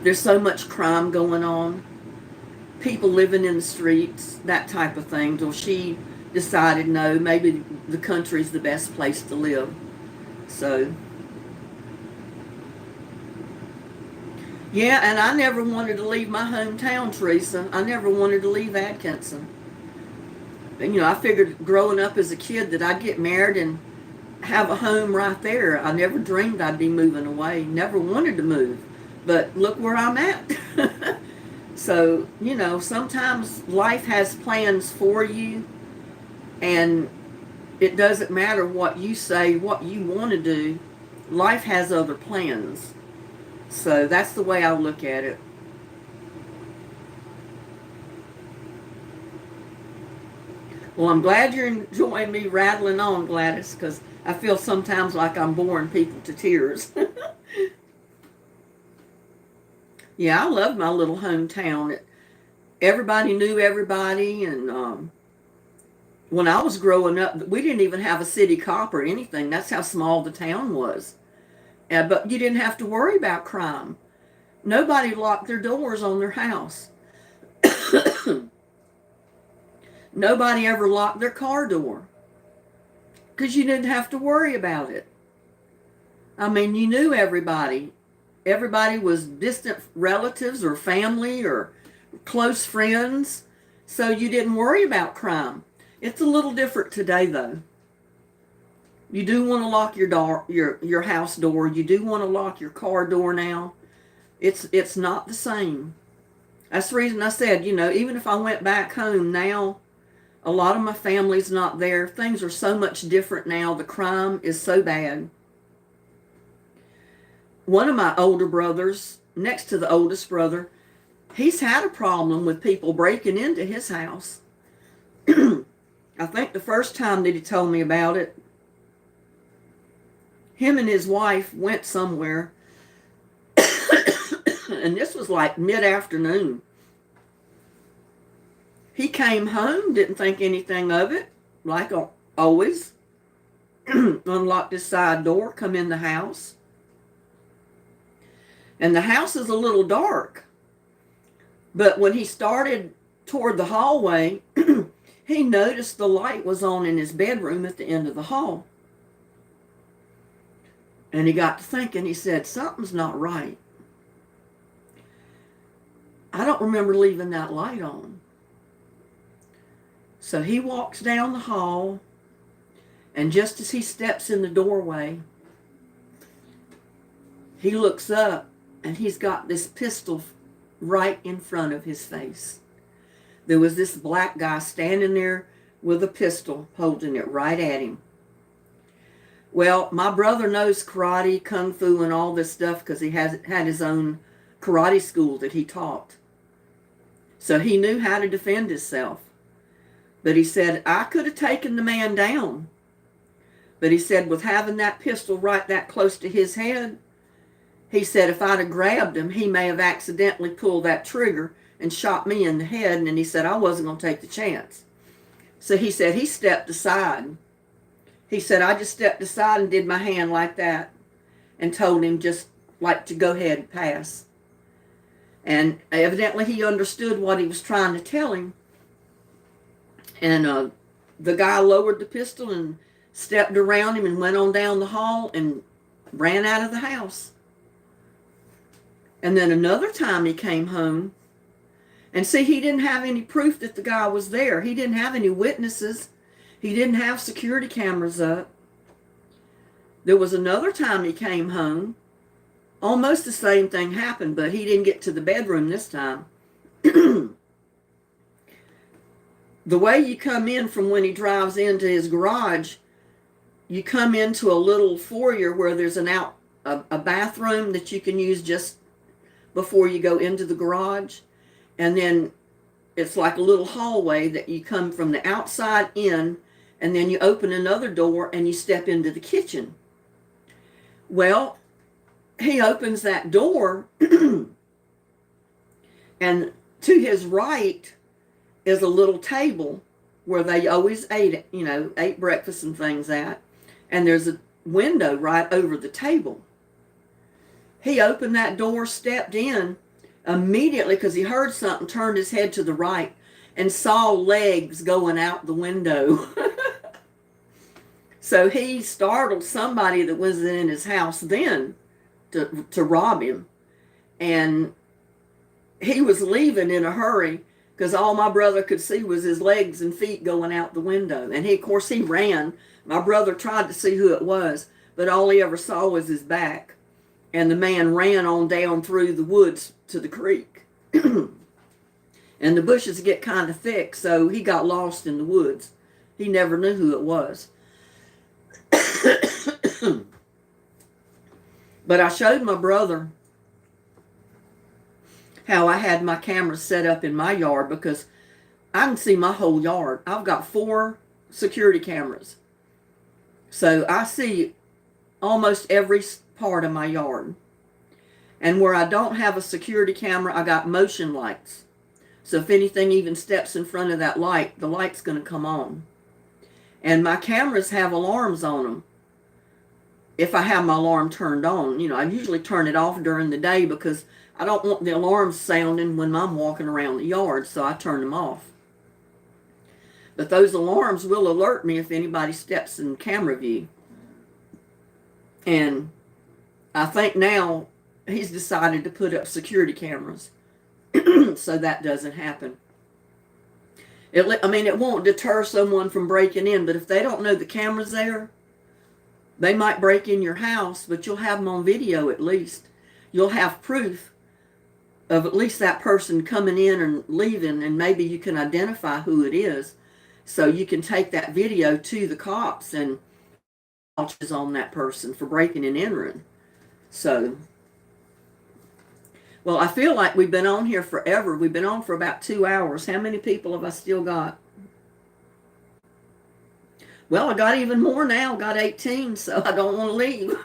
There's so much crime going on. People living in the streets, that type of thing. So she decided, no, maybe the country's the best place to live. So, yeah, and I never wanted to leave my hometown, Teresa. I never wanted to leave Atkinson. And, I figured growing up as a kid that I'd get married and have a home right there. I never dreamed I'd be moving away. Never wanted to move. But look where I'm at. So, sometimes life has plans for you, and it doesn't matter what you say, what you want to do. Life has other plans. So that's the way I look at it. Well, I'm glad you're enjoying me rattling on, Gladys, because I feel sometimes like I'm boring people to tears. Yeah, I love my little hometown. Everybody knew everybody, and when I was growing up, we didn't even have a city cop or anything. That's how small the town was. But you didn't have to worry about crime. Nobody locked their doors on their house. Nobody ever locked their car door, because you didn't have to worry about it. I mean, you knew everybody. everybody was distant relatives or family or close friends, so you didn't worry about crime. It's a little different today, though. You do want to lock your house door. You do want to lock your car door now. It's not the same. That's the reason I said, even if I went back home now, a lot of my family's not there. Things are so much different now. The crime is so bad. One of my older brothers, next to the oldest brother, he's had a problem with people breaking into his house. I think the first time that he told me about it, him and his wife went somewhere, and this was like mid-afternoon. He came home, didn't think anything of it, like always. Unlocked his side door, come in the house. And the house is a little dark. But when he started toward the hallway, he noticed the light was on in his bedroom at the end of the hall. And he got to thinking, he said, something's not right. I don't remember leaving that light on. So he walks down the hall, and just as he steps in the doorway, he looks up, and he's got this pistol right in front of his face. There was this black guy standing there with a pistol, holding it right at him. Well, my brother knows karate, kung fu, and all this stuff because he had his own karate school that he taught. So he knew how to defend himself. But he said, I could have taken the man down. But he said, with having that pistol right that close to his head, he said, if I'd have grabbed him, he may have accidentally pulled that trigger and shot me in the head. And he said, I wasn't going to take the chance. So he said, he stepped aside. He said, I just stepped aside and did my hand like that and told him just like to go ahead and pass. And evidently he understood what he was trying to tell him. And the guy lowered the pistol and stepped around him and went on down the hall and ran out of the house. And then another time he came home, and see, he didn't have any proof that the guy was there. He didn't have any witnesses. He didn't have security cameras up. There was another time he came home. Almost the same thing happened, but he didn't get to the bedroom this time. The way you come in from when he drives into his garage, you come into a little foyer where there's a bathroom that you can use just before you go into the garage. And then it's like a little hallway that you come from the outside in, and then you open another door and you step into the kitchen. Well, he opens that door, and to his right is a little table where they always ate breakfast and things at. And there's a window right over the table. He opened that door, stepped in immediately because he heard something, turned his head to the right and saw legs going out the window. So he startled somebody that was in his house then to rob him. And he was leaving in a hurry because all my brother could see was his legs and feet going out the window. And of course, he ran. My brother tried to see who it was, but all he ever saw was his back. And the man ran on down through the woods to the creek. And the bushes get kind of thick, so he got lost in the woods. He never knew who it was. But I showed my brother how I had my camera set up in my yard because I can see my whole yard. I've got 4 security cameras. So I see almost every part of my yard. And where I don't have a security camera, I got motion lights. So if anything even steps in front of that light, the light's going to come on. And my cameras have alarms on them. If I have my alarm turned on, I usually turn it off during the day because I don't want the alarms sounding when I'm walking around the yard, so I turn them off. But those alarms will alert me if anybody steps in camera view. And I think now he's decided to put up security cameras so that doesn't happen. It won't deter someone from breaking in, but if they don't know the camera's there, they might break in your house, but you'll have them on video at least. You'll have proof of at least that person coming in and leaving, and maybe you can identify who it is. So you can take that video to the cops and charges on that person for breaking and entering. So, well, I feel like we've been on here forever. We've been on for about 2 hours. How many people have I still got? Well, I got even more now. Got 18, so I don't want to leave.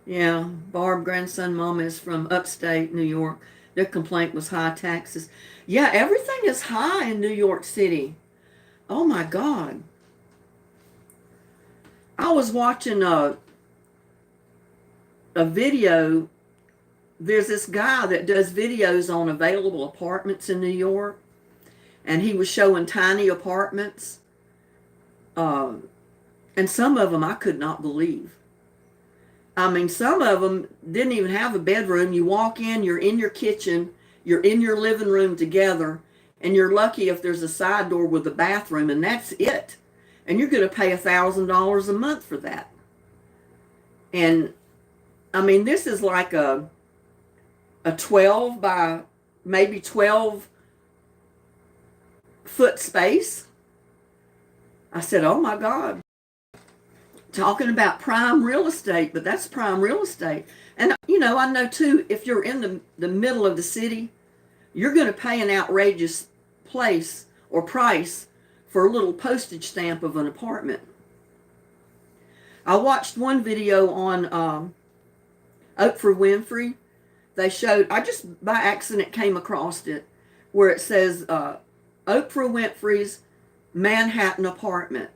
Yeah, Barb, grandson, mom is from upstate New York. Their complaint was high taxes. Yeah, everything is high in New York City. Oh my God. I was watching a video. There's this guy that does videos on available apartments in New York, and he was showing tiny apartments. And some of them I could not believe. I mean, some of them didn't even have a bedroom. You walk in, you're in your kitchen, you're in your living room together, and you're lucky if there's a side door with a bathroom, and that's it. And you're going to pay $1,000 a month for that. And I mean, this is like a 12 by maybe 12 foot space. I said, oh my God. Talking about prime real estate, but that's prime real estate. And, I know too, if you're in the middle of the city, you're going to pay an outrageous place or price for a little postage stamp of an apartment. I watched one video on Oprah Winfrey. They showed, I just by accident came across it, where it says Oprah Winfrey's Manhattan apartment.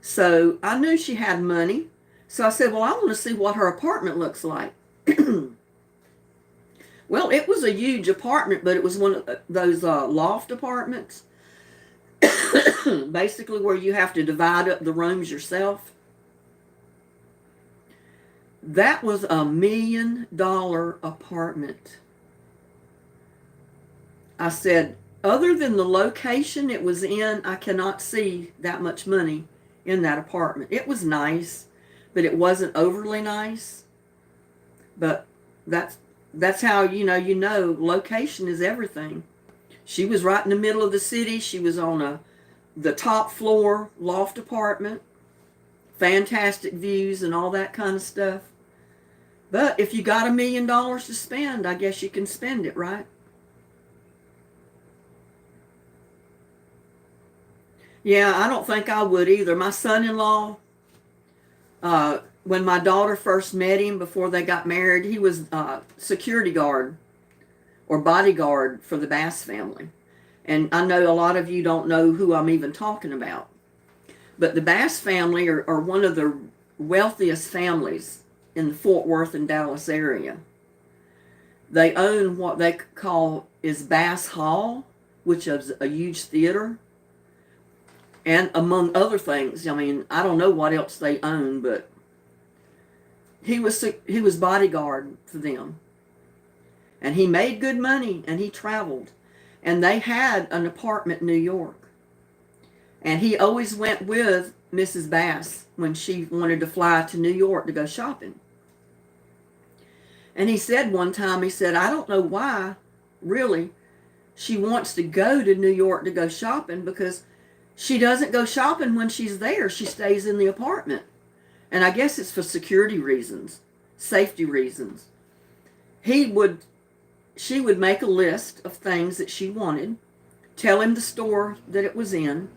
So I knew she had money. So I said, well, I want to see what her apartment looks like. Well, it was a huge apartment, but it was one of those loft apartments. Basically where you have to divide up the rooms yourself. That was $1 million apartment. I said, other than the location it was in, I cannot see that much money in that apartment. It was nice, but it wasn't overly nice. But that's how location is everything. She was right in the middle of the city. She was on the top floor loft apartment, fantastic views and all that kind of stuff. But if you got $1 million to spend, I guess you can spend it, right? Yeah, I don't think I would either. My son-in-law, when my daughter first met him before they got married, he was security guard or bodyguard for the Bass family. And I know a lot of you don't know who I'm even talking about. But the Bass family are one of the wealthiest families in the Fort Worth and Dallas area. They own what they call is Bass Hall, which is a huge theater. And among other things, I mean, I don't know what else they own, but he was bodyguard for them. And he made good money, and he traveled. And they had an apartment in New York. And he always went with Mrs. Bass when she wanted to fly to New York to go shopping. And he said one time, he said, I don't know why, really, she wants to go to New York to go shopping, because she doesn't go shopping when she's there. She stays in the apartment. And I guess it's for security reasons, safety reasons. She would make a list of things that she wanted, tell him the store that it was in.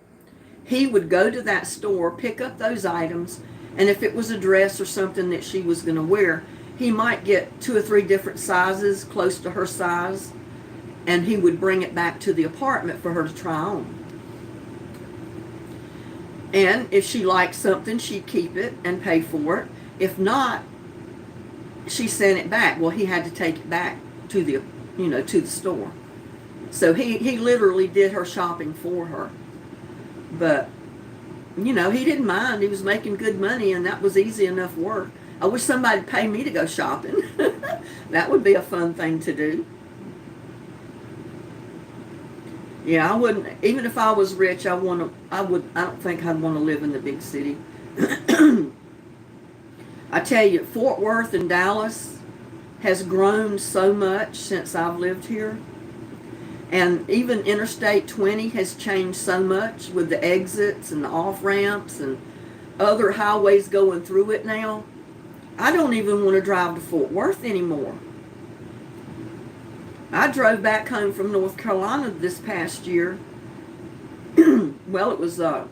He would go to that store, pick up those items, and if it was a dress or something that she was going to wear, he might get 2 or 3 different sizes close to her size, and he would bring it back to the apartment for her to try on. And if she liked something, she'd keep it and pay for it. If not, she sent it back. Well, he had to take it back to the store. So he literally did her shopping for her. But You know, he didn't mind. He was making good money, and that was easy enough work. I wish somebody'd pay me to go shopping. That would be a fun thing to do. Yeah, I wouldn't. Even if I was rich, I want to. I would. I don't think I'd want to live in the big city. I tell you, Fort Worth and Dallas has grown so much since I've lived here. And even Interstate 20 has changed so much with the exits and the off ramps and other highways going through it now. I don't even want to drive to Fort Worth anymore. I drove back home from North Carolina this past year. Well, it was, it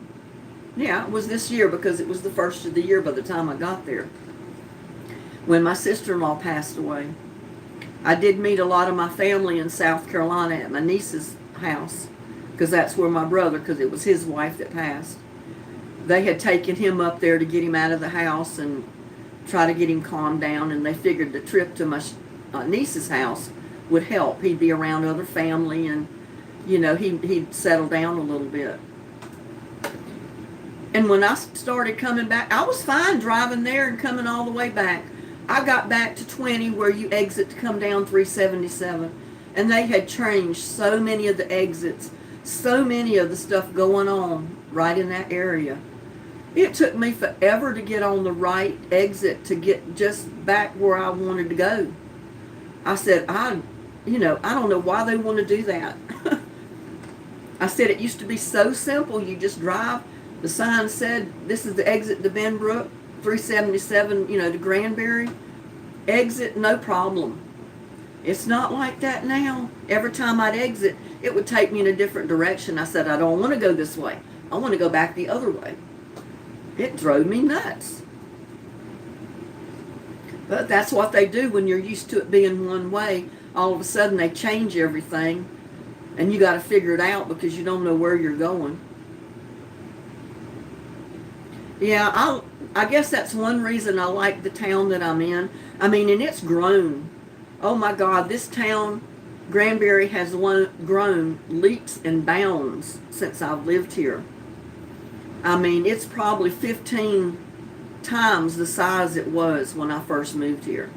was this year because it was the first of the year by the time I got there, when my sister-in-law passed away. I did meet a lot of my family in South Carolina at my niece's house, because that's where my brother, because it was his wife that passed. They had taken him up there to get him out of the house and try to get him calmed down, and they figured the trip to my niece's house would help. He'd be around other family, and he'd settle down a little bit. And when I started coming back, I was fine driving there and coming all the way back. I got back to 20 where you exit to come down 377, and they had changed so many of the exits, so many of the stuff going on right in that area. It took me forever to get on the right exit to get just back where I wanted to go. I said, I don't know why they want to do that. I said, it used to be so simple. You just drive. The sign said, this is the exit to Benbrook, 377, to Granbury. Exit, no problem. It's not like that now. Every time I'd exit, it would take me in a different direction. I said, I don't want to go this way. I want to go back the other way. It drove me nuts. But that's what they do when you're used to it being one way. All of a sudden they change everything, and you got to figure it out because you don't know where you're going. Yeah, I guess that's one reason I like the town that I'm in. I mean, and it's grown. Oh my God, this town, Granbury, has grown leaps and bounds since I've lived here. I mean, it's probably 15 times the size it was when I first moved here.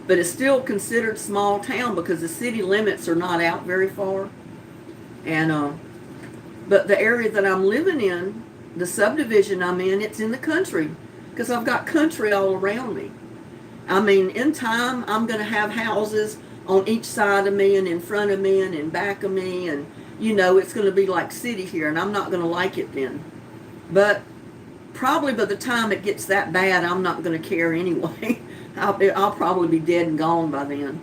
But it's still considered small town because the city limits are not out very far. And but the area that I'm living in, the subdivision I'm in, it's in the country because I've got country all around me. I mean, in time, I'm going to have houses on each side of me and in front of me and in back of me. And, it's going to be like city here, and I'm not going to like it then. But probably by the time it gets that bad, I'm not going to care anyway. I'll probably be dead and gone by then.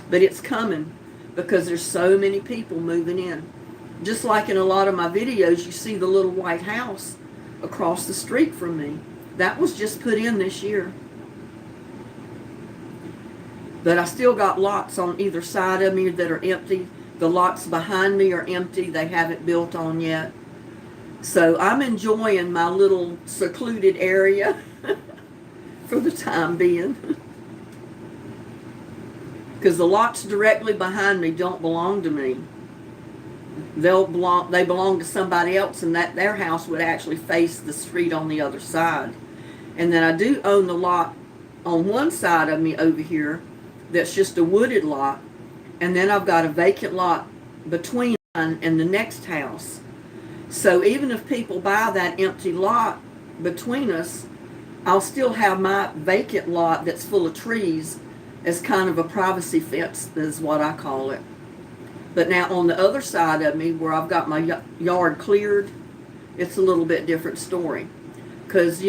But it's coming because there's so many people moving in. Just like in a lot of my videos, you see the little white house across the street from me. That was just put in this year. But I still got lots on either side of me that are empty. The lots behind me are empty. They haven't built on yet. So I'm enjoying my little secluded area for the time being. Because the lots directly behind me don't belong to me. They belong to somebody else, and that their house would actually face the street on the other side. And then I do own the lot on one side of me over here that's just a wooded lot, and then I've got a vacant lot between mine and the next house. So even if people buy that empty lot between us, I'll still have my vacant lot that's full of trees as kind of a privacy fence, is what I call it. But now on the other side of me, where I've got my yard cleared, it's a little bit different story. Because,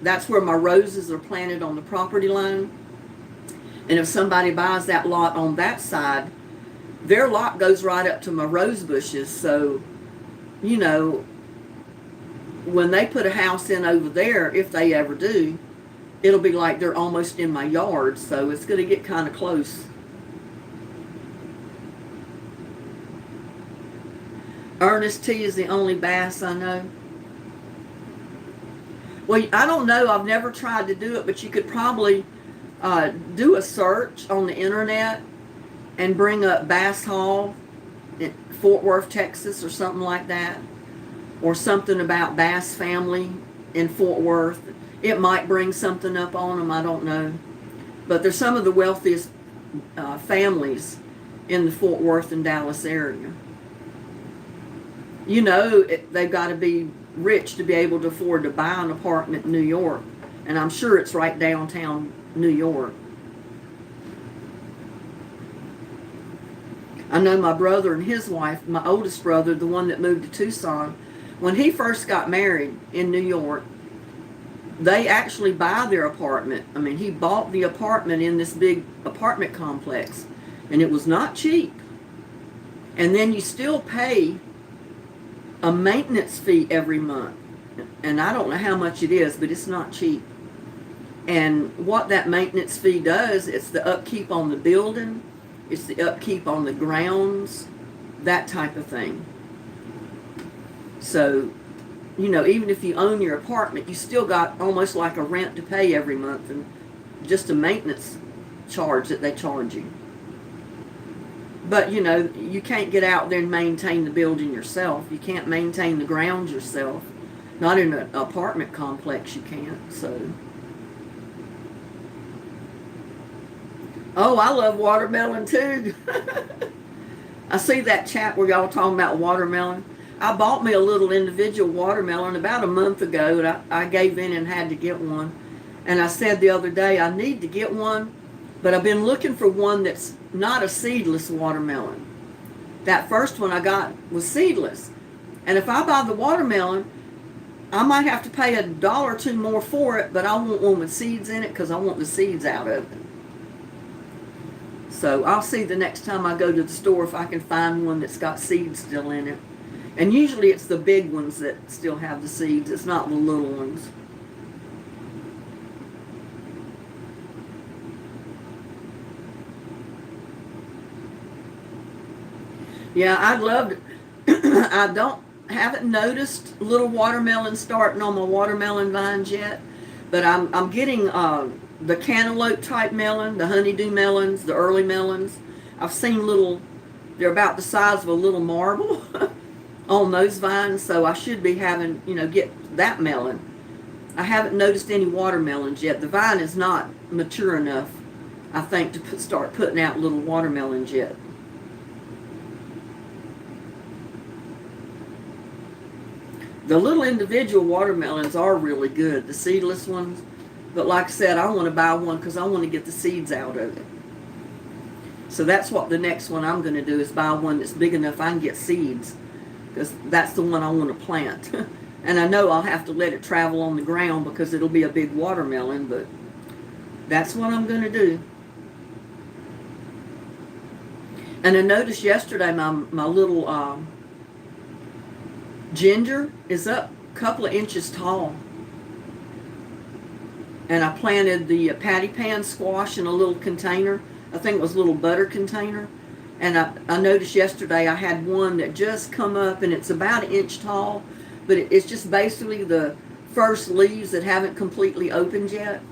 that's where my roses are planted on the property line. And if somebody buys that lot on that side, their lot goes right up to my rose bushes. So, when they put a house in over there, if they ever do, it'll be like they're almost in my yard. So it's going to get kind of close. Ernest T is the only bass I know. Well, I don't know. I've never tried to do it, but you could probably do a search on the internet and bring up Bass Hall in Fort Worth, Texas, or something like that. or something about Bass family in Fort Worth. It might bring something up on them, I don't know. But they're some of the wealthiest families in the Fort Worth and Dallas area. You know, they've got to be rich to be able to afford to buy an apartment in New York. And I'm sure it's right downtown New York. I know my brother and his wife, my oldest brother, the one that moved to Tucson, when he first got married in New York, they actually buy their apartment. I mean, he bought the apartment in this big apartment complex, and it was not cheap. And then you still pay a maintenance fee every month. And I don't know how much it is, but it's not cheap. And what that maintenance fee does, it's the upkeep on the building, it's the upkeep on the grounds, that type of thing. So, you know, even if you own your apartment, you still got almost like a rent to pay every month and just a maintenance charge that they charge you. But, you know, you can't get out there and maintain the building yourself. You can't maintain the grounds yourself. Not in an apartment complex, you can't. So, oh, I love watermelon too. I see that chat where y'all talking about watermelon. I bought me a little individual watermelon about a month ago, and I gave in and had to get one. And I said the other day, I need to get one, but I've been looking for one that's not a seedless watermelon. That first one I got was seedless. And if I buy the watermelon, I might have to pay $1 or $2 more for it, but I want one with seeds in it because I want the seeds out of it. So I'll see the next time I go to the store if I can find one that's got seeds still in it. And usually it's the big ones that still have the seeds. It's not the little ones. Yeah, I'd love to. Haven't noticed little watermelons starting on my watermelon vines yet, but I'm getting the cantaloupe type melon, the honeydew melons, the early melons. I've seen little, they're about the size of a little marble on those vines, so I should be having, you know, get that melon. I haven't noticed any watermelons yet. The vine is not mature enough, I think, to start putting out little watermelons yet. The little individual watermelons are really good, the seedless ones. But like I said, I want to buy one because I want to get the seeds out of it. So that's what the next one I'm going to do, is buy one that's big enough I can get seeds. Because that's the one I want to plant. And I know I'll have to let it travel on the ground because it'll be a big watermelon, but that's what I'm going to do. And I noticed yesterday my little ginger is up a couple of inches tall. And I planted the patty pan squash in a little container. I think it was a little butter container. And I noticed yesterday I had one that just come up, and it's about 1 inch tall, but it's just basically the first leaves that haven't completely opened yet.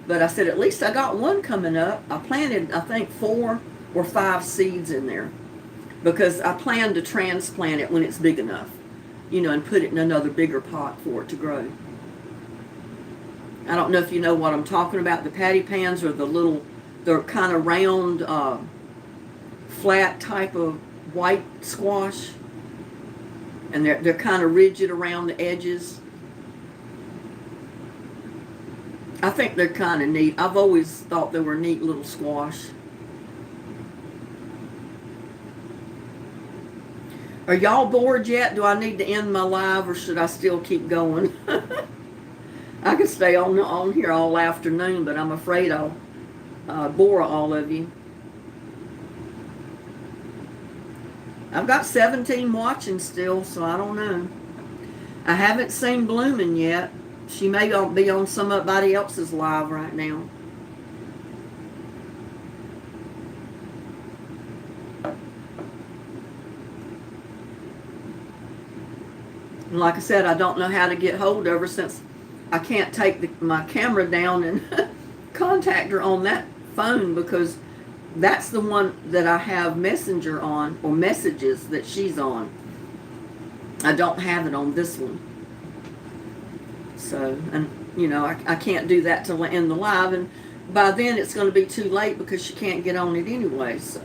But I said, at least I got one coming up. I planted, I think, 4 or 5 seeds in there because I plan to transplant it when it's big enough, you know, and put it in another bigger pot for it to grow. I don't know if you know what I'm talking about. The patty pans are the little, they're kind of round, flat type of white squash, and they're kind of rigid around the edges. I think they're kind of neat. I've always thought they were neat little squash. Are y'all bored yet? Do I need to end my live, or should I still keep going? I could stay on here all afternoon, but I'm afraid I'll bore all of you. I've got 17 watching still, so I don't know. I haven't seen Bloomin' yet. She may be on somebody else's live right now. And like I said, I don't know how to get hold of her since I can't take my camera down and contact her on that phone, because that's the one that I have Messenger on, or Messages that she's on. I don't have it on this one. So, and you know, I can't do that till I end the live, and by then it's going to be too late because she can't get on it anyway. So,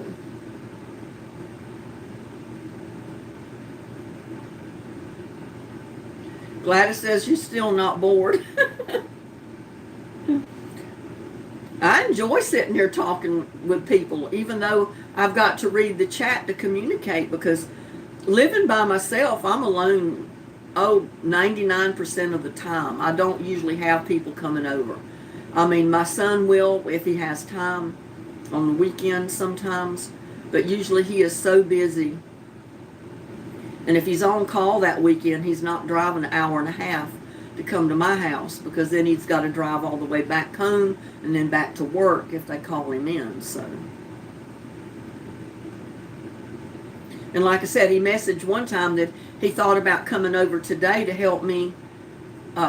Gladys says you're still not bored. I enjoy sitting here talking with people, even though I've got to read the chat to communicate, because living by myself, I'm alone, 99% of the time. I don't usually have people coming over. I mean, my son will if he has time on the weekends sometimes, but usually he is so busy. And if he's on call that weekend, he's not driving an hour and a half to come to my house, because then he's got to drive all the way back home and then back to work if they call him in. So, and like I said, he messaged one time that he thought about coming over today to help me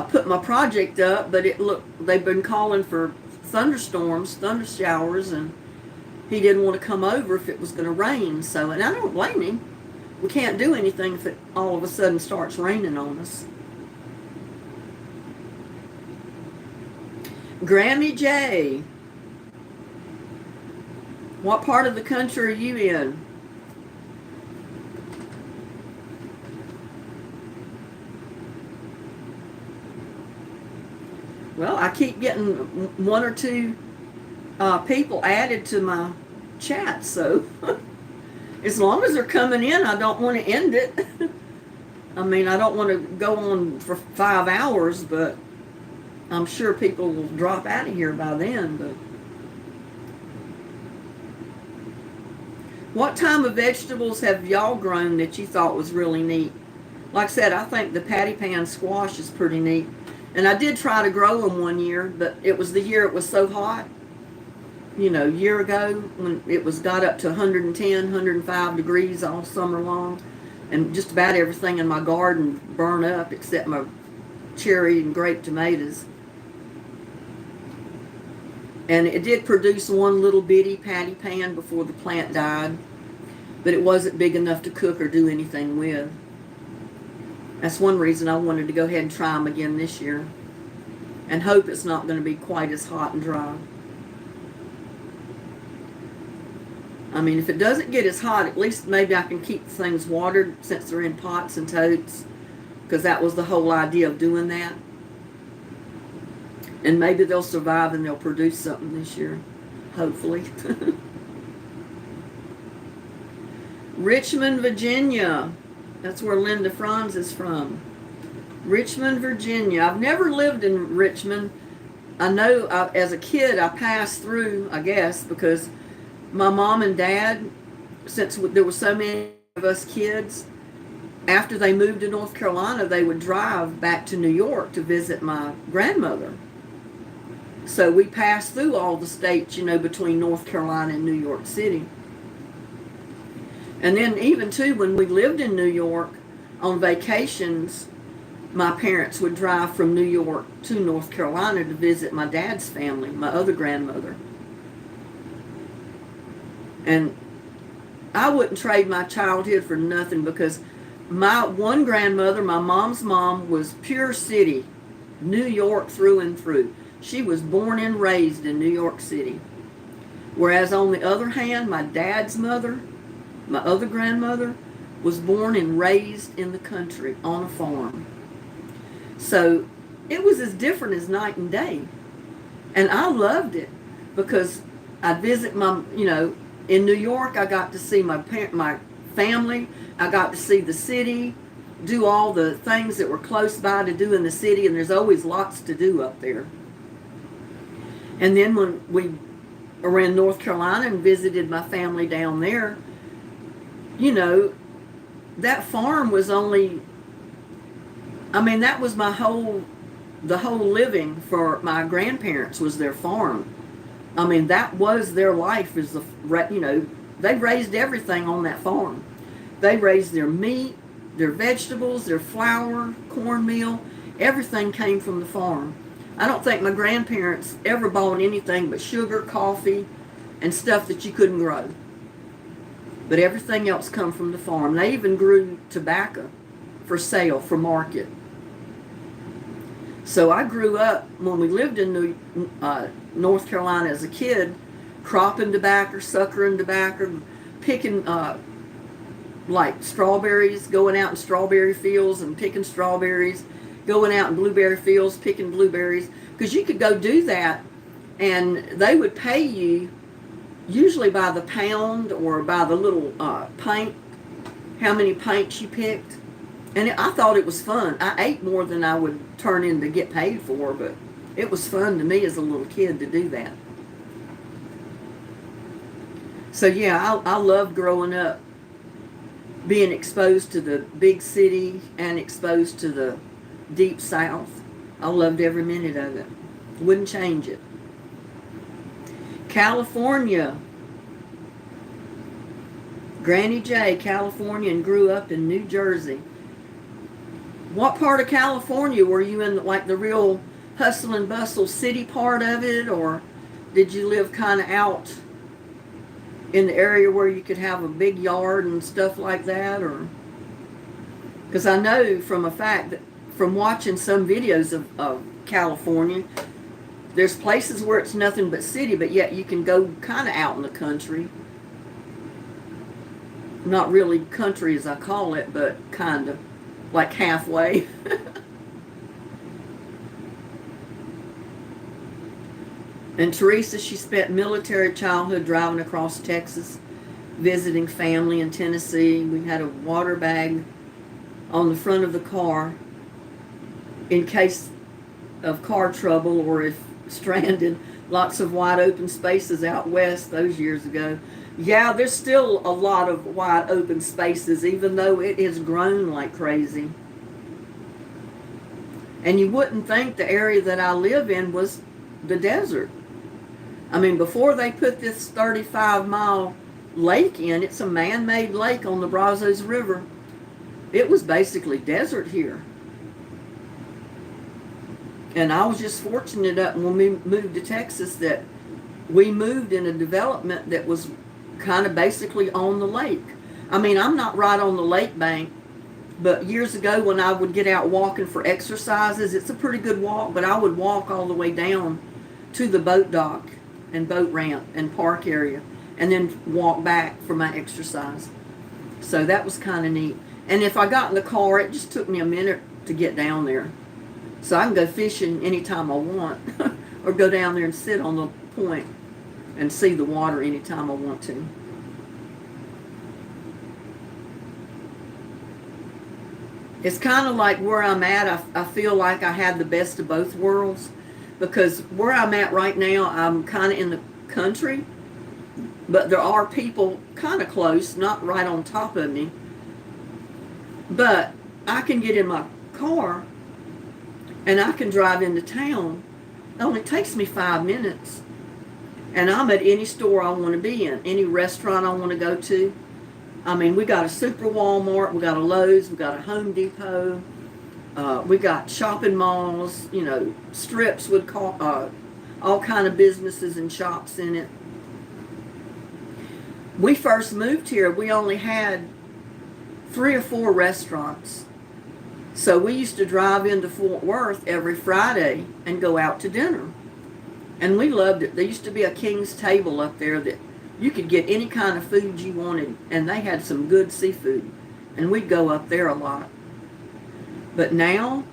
put my project up, but they've been calling for thunderstorms, thunder showers, and he didn't want to come over if it was going to rain. So, and I don't blame him. We can't do anything if it all of a sudden starts raining on us. Grammy J, what part of the country are you in? Well, I keep getting one or two people added to my chat, so as long as they're coming in, I don't want to end it. I mean, I don't want to go on for 5 hours, but I'm sure people will drop out of here by then. But what type of vegetables have y'all grown that you thought was really neat? Like I said, I think the patty pan squash is pretty neat. And I did try to grow them one year, but it was the year it was so hot. You know, a year ago when it got up to 110, 105 degrees all summer long. And just about everything in my garden burned up except my cherry and grape tomatoes. And it did produce one little bitty patty pan before the plant died, but it wasn't big enough to cook or do anything with. That's one reason I wanted to go ahead and try them again this year and hope it's not going to be quite as hot and dry. I mean, if it doesn't get as hot, at least maybe I can keep things watered since they're in pots and totes, because that was the whole idea of doing that. And maybe they'll survive and they'll produce something this year, hopefully. Richmond, Virginia. That's where Linda Franz is from. Richmond, Virginia. I've never lived in Richmond. I know as a kid I passed through, I guess, because my mom and dad, since there were so many of us kids, after they moved to North Carolina, they would drive back to New York to visit my grandmother. So we passed through all the states, you know, between North Carolina and New York City. And then even too, when we lived in New York on vacations, my parents would drive from New York to North Carolina to visit my dad's family, my other grandmother. And I wouldn't trade my childhood for nothing, because my one grandmother, my mom's mom, was pure city, New York through and through. She was born and raised in New York City. Whereas on the other hand, my dad's mother, my other grandmother, was born and raised in the country on a farm. So it was as different as night and day. And I loved it, because I'd visit in New York, I got to see my family. I got to see the city, do all the things that were close by to do in the city, and there's always lots to do up there. And then when we were in North Carolina and visited my family down there, you know, that farm was only, that was the whole living for my grandparents was their farm. That was their life, they raised everything on that farm. They raised their meat, their vegetables, their flour, cornmeal, everything came from the farm. I don't think my grandparents ever bought anything but sugar, coffee, and stuff that you couldn't grow. But everything else come from the farm. They even grew tobacco. for sale, for market. So I grew up, when we lived in North Carolina as a kid, cropping tobacco, suckering tobacco, picking like strawberries, going out in strawberry fields and picking strawberries, going out in blueberry fields, picking blueberries, because you could go do that and they would pay you usually by the pound or by the little pint, how many pints you picked. And I thought it was fun. I ate more than I would turn in to get paid for, but it was fun to me as a little kid to do that. So yeah, I loved growing up, being exposed to the big city and exposed to the deep south. I loved every minute of it. Wouldn't change it. California. Granny J, California, and grew up in New Jersey. What part of California were you in, like the real hustle and bustle city part of it, or did you live kind of out in the area where you could have a big yard and stuff like that? Or because I know from a fact that from watching some videos of California, there's places where it's nothing but city, but yet you can go kind of out in the country. Not really country as I call it, but kind of like halfway. And Teresa, she spent military childhood driving across Texas, visiting family in Tennessee. We had a water bag on the front of the car in case of car trouble or if stranded. Lots of wide open spaces out west those years ago. Yeah, there's still a lot of wide open spaces, even though it has grown like crazy. And you wouldn't think the area that I live in was the desert. I mean, before they put this 35-mile lake in, it's a man-made lake on the Brazos River. It was basically desert here. And I was just fortunate up when we moved to Texas that we moved in a development that was kind of basically on the lake. I mean, I'm not right on the lake bank, but years ago when I would get out walking for exercises, it's a pretty good walk, but I would walk all the way down to the boat dock and boat ramp and park area and then walk back for my exercise. So that was kind of neat. And if I got in the car, it just took me a minute to get down there. So I can go fishing anytime I want or go down there and sit on the point and see the water anytime I want to. It's kind of like where I'm at. I feel like I had the best of both worlds, because where I'm at right now, I'm kind of in the country, but there are people kind of close, not right on top of me. But I can get in my car and I can drive into town. It only takes me 5 minutes. And I'm at any store I want to be in, any restaurant I want to go to. I mean, we got a Super Walmart, we got a Lowe's, we got a Home Depot, we got shopping malls, you know, strips with all kind of businesses and shops in it. We first moved here, we only had 3 or 4 restaurants. So we used to drive into Fort Worth every Friday and go out to dinner. And we loved it. There used to be a King's Table up there that you could get any kind of food you wanted, and they had some good seafood. And we'd go up there a lot. But now,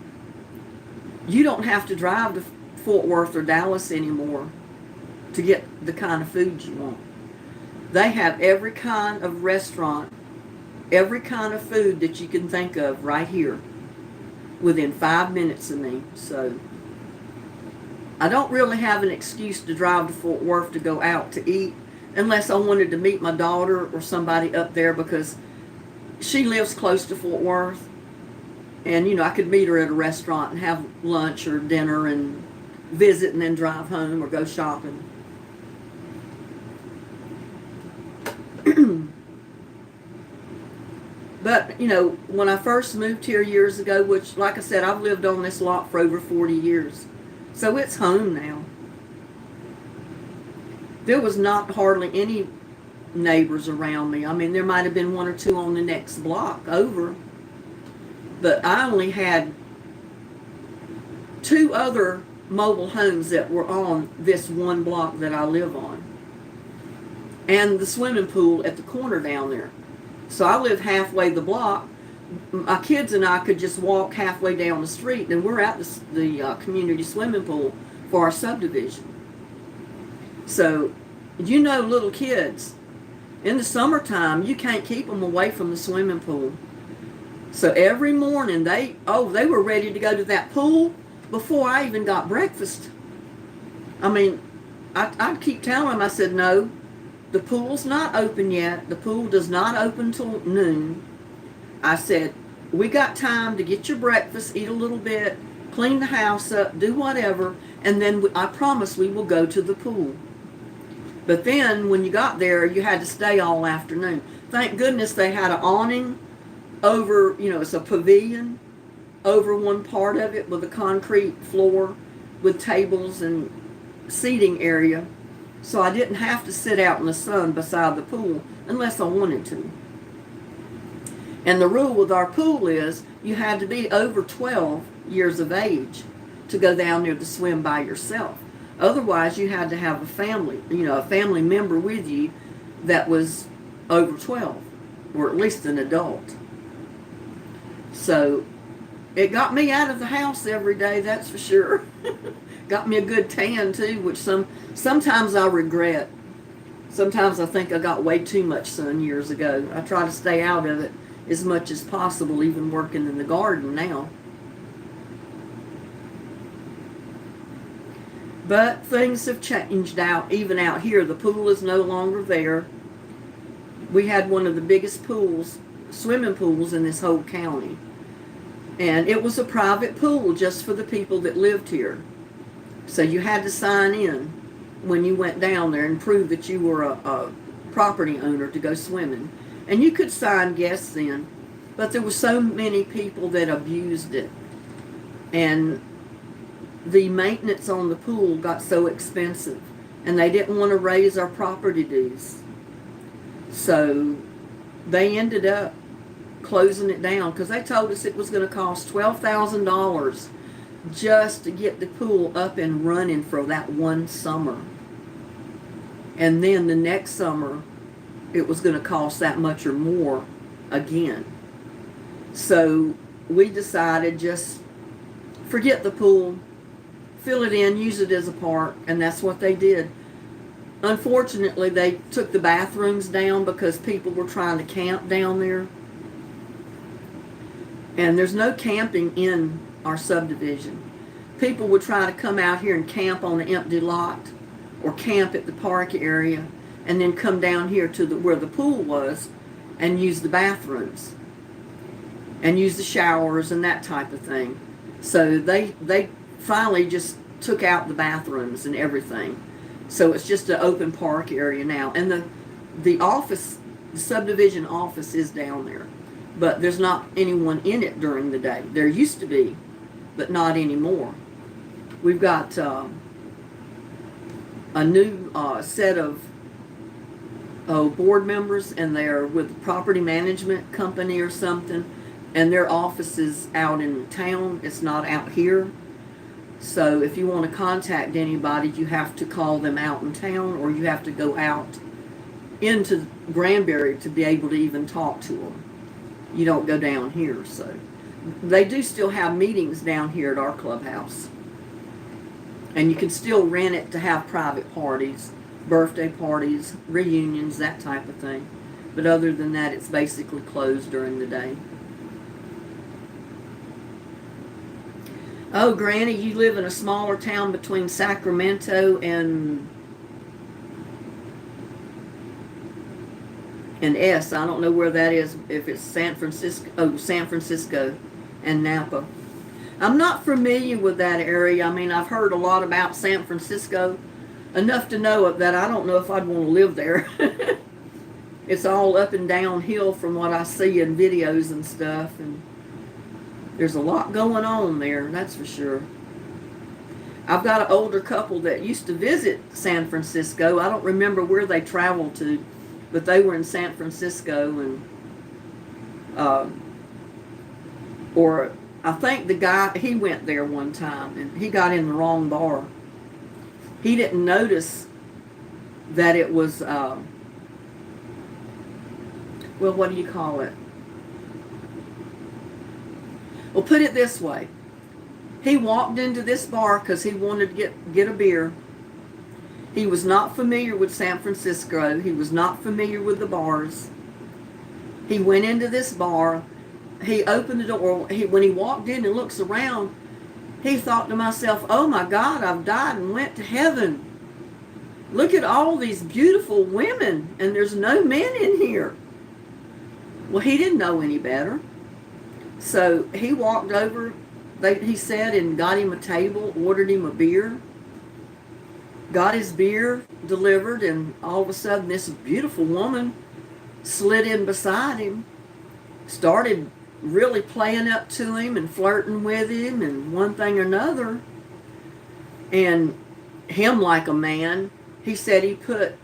you don't have to drive to Fort Worth or Dallas anymore to get the kind of food you want. They have every kind of restaurant, every kind of food that you can think of right here, within 5 minutes of me. So I don't really have an excuse to drive to Fort Worth to go out to eat, unless I wanted to meet my daughter or somebody up there, because she lives close to Fort Worth. And, you know, I could meet her at a restaurant and have lunch or dinner and visit and then drive home or go shopping. But, you know, when I first moved here years ago, which, like I said, I've lived on this lot for over 40 years. So it's home now. There was not hardly any neighbors around me. I mean, there might have been 1 or 2 on the next block over. But I only had 2 other mobile homes that were on this one block that I live on, and the swimming pool at the corner down there. So I live halfway the block. My kids and I could just walk halfway down the street, and we're at the community swimming pool for our subdivision. So, little kids, in the summertime, you can't keep them away from the swimming pool. So every morning they were ready to go to that pool before I even got breakfast. I mean, I'd keep telling them, I said, no, the pool's not open yet. The pool does not open till noon. I said, we got time to get your breakfast, eat a little bit, clean the house up, do whatever, and then I promise we will go to the pool. But then when you got there, you had to stay all afternoon. Thank goodness they had an awning over, it's a pavilion over one part of it with a concrete floor with tables and seating area. So I didn't have to sit out in the sun beside the pool unless I wanted to. And the rule with our pool is you had to be over 12 years of age to go down there to swim by yourself. Otherwise, you had to have a family member with you that was over 12, or at least an adult. So it got me out of the house every day, that's for sure. Got me a good tan too, which sometimes I regret. Sometimes I think I got way too much sun years ago. I try to stay out of it as much as possible, even working in the garden now. But things have changed even out here. The pool is no longer there. We had one of the biggest swimming pools in this whole county. And it was a private pool just for the people that lived here. So you had to sign in when you went down there and prove that you were a property owner to go swimming. And you could sign guests in, but there were so many people that abused it. And the maintenance on the pool got so expensive, and they didn't want to raise our property dues. So they ended up closing it down because they told us it was going to cost $12,000 just to get the pool up and running for that one summer. And then the next summer, it was going to cost that much or more again. So we decided just forget the pool, fill it in, use it as a park, and that's what they did. Unfortunately, they took the bathrooms down because people were trying to camp down there. And there's no camping in our subdivision. People would try to come out here and camp on an empty lot or camp at the park area and then come down here to where the pool was and use the bathrooms and use the showers and that type of thing. So they finally just took out the bathrooms and everything. So it's just an open park area now. And the office, the subdivision office is down there. But there's not anyone in it during the day. There used to be, but not anymore. We've got a new set of board members, and they're with a property management company or something, and their office is out in town. It's not out here. So if you want to contact anybody, you have to call them out in town, or you have to go out into Granbury to be able to even talk to them. You don't go down here. So they do still have meetings down here at our clubhouse. And you can still rent it to have private parties, birthday parties, reunions, that type of thing. But other than that, it's basically closed during the day. Oh, Granny, you live in a smaller town between Sacramento and S. I don't know where that is, if it's San Francisco and Napa. I'm not familiar with that area. I mean, I've heard a lot about San Francisco, enough to know that I don't know if I'd want to live there. It's all up and downhill from what I see in videos and stuff, and there's a lot going on there, that's for sure. I've got an older couple that used to visit San Francisco. I don't remember where they traveled to, but they were in San Francisco, and Or I think the guy, he went there one time and he got in the wrong bar. He didn't notice that it was, well, what do you call it? Well, put it this way. He walked into this bar because he wanted to get a beer. He was not familiar with San Francisco. He was not familiar with the bars. He went into this bar. He opened the door. When he walked in and looks around, he thought to himself, oh my God, I've died and went to heaven. Look at all these beautiful women, and there's no men in here. Well, he didn't know any better. So he walked over, he said, and got him a table, ordered him a beer, got his beer delivered, and all of a sudden this beautiful woman slid in beside him, started really playing up to him and flirting with him and one thing or another. And him, like a man, he said he put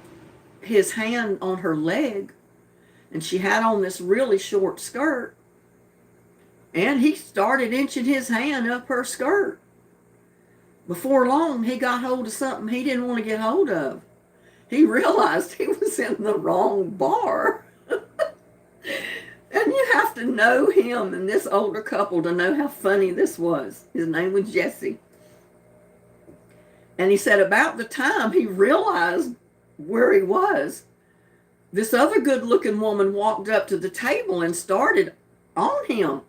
his hand on her leg, and she had on this really short skirt, and he started inching his hand up her skirt. Before long, he got hold of something he didn't want to get hold of. He realized he was in the wrong bar. And you have to know him and this older couple to know how funny this was. His name was Jesse. And he said about the time he realized where he was, this other good-looking woman walked up to the table and started on him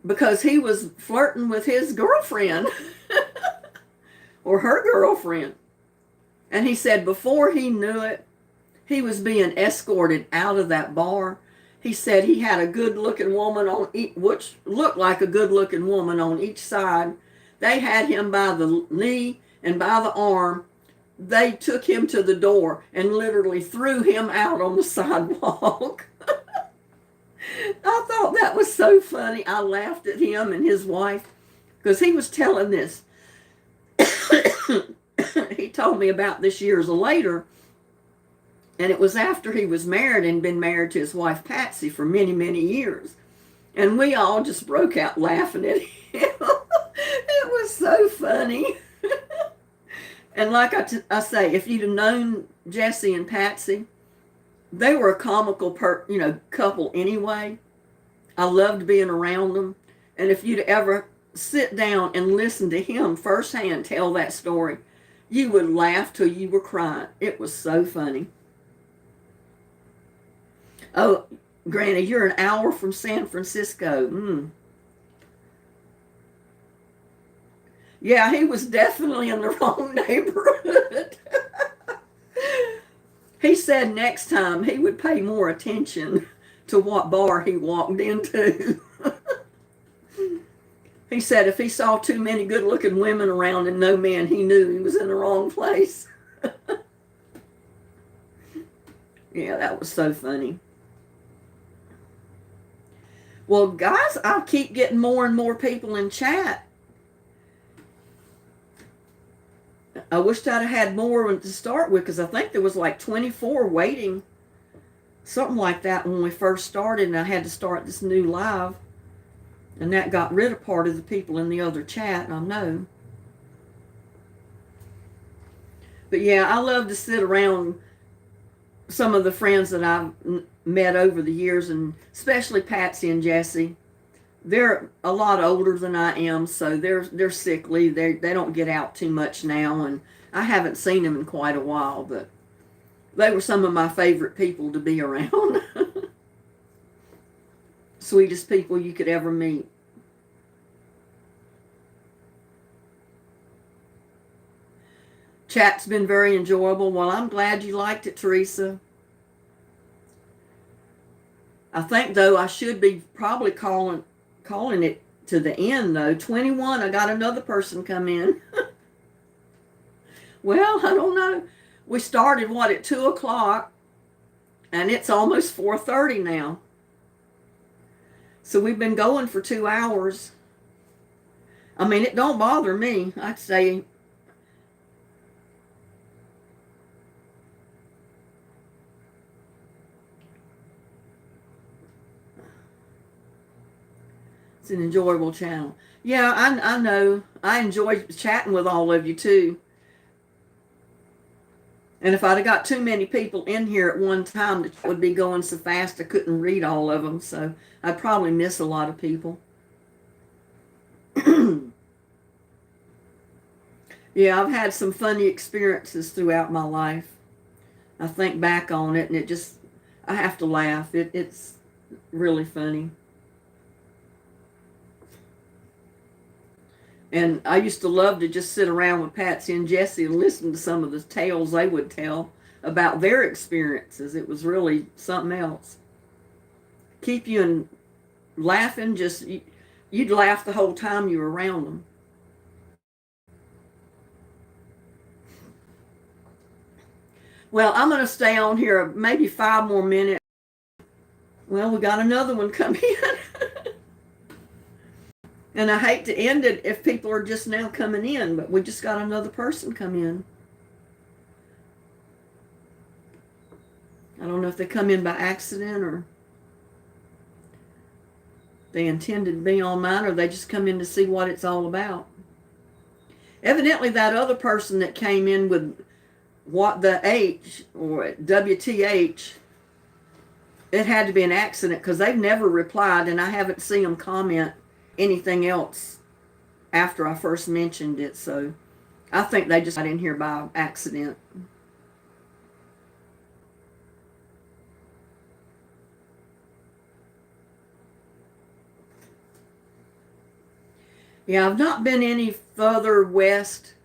because he was flirting with his girlfriend or her girlfriend. And he said before he knew it, he was being escorted out of that bar. He said he had a good-looking woman on each, which looked like a good-looking woman on each side. They had him by the knee and by the arm. They took him to the door and literally threw him out on the sidewalk. I thought that was so funny. I laughed at him and his wife because he was telling this. He told me about this years later. And it was after he was married and been married to his wife Patsy for many, many years. And we all just broke out laughing at him. It was so funny. And like I say, if you'd have known Jesse and Patsy, they were a comical couple anyway. I loved being around them. And if you'd ever sit down and listen to him firsthand tell that story, you would laugh till you were crying. It was so funny. Oh, Granny, you're an hour from San Francisco. Yeah, he was definitely in the wrong neighborhood. He said next time he would pay more attention to what bar he walked into. He said if he saw too many good-looking women around and no man, he knew he was in the wrong place. Yeah, that was so funny. Well, guys, I keep getting more and more people in chat. I wished I'd have had more to start with because I think there was like 24 waiting. Something like that when we first started, and I had to start this new live. And that got rid of part of the people in the other chat, I know. But yeah, I love to sit around some of the friends that I've met over the years, and especially Patsy and Jesse. They're a lot older than I am, so they're sickly. They don't get out too much now, and I haven't seen them in quite a while, but they were some of my favorite people to be around. Sweetest people you could ever meet. Chat's been very enjoyable. Well, I'm glad you liked it, Teresa. I think, though, I should be probably calling it to the end, though. 21, I got another person come in. Well, I don't know. We started, at 2 o'clock, and it's almost 4:30 now. So we've been going for 2 hours. I mean, it don't bother me. I'd say It's an enjoyable channel. Yeah, I know. I enjoy chatting with all of you too. And if I'd have got too many people in here at one time, it would be going so fast I couldn't read all of them. So I'd probably miss a lot of people. Yeah, I've had some funny experiences throughout my life. I think back on it and I have to laugh. It's really funny. And I used to love to just sit around with Patsy and Jesse and listen to some of the tales they would tell about their experiences. It was really something else. Keep you in laughing, you'd laugh the whole time you were around them. Well, I'm going to stay on here maybe 5 more minutes. Well, we got another one coming in. And I hate to end it if people are just now coming in, but we just got another person come in. I don't know if they come in by accident or they intended to be on mine, or they just come in to see what it's all about. Evidently, that other person that came in with what the H or WTH, it had to be an accident because they've never replied, and I haven't seen them comment anything else after I first mentioned it. So I think they just got in here by accident. Yeah, I've not been any further west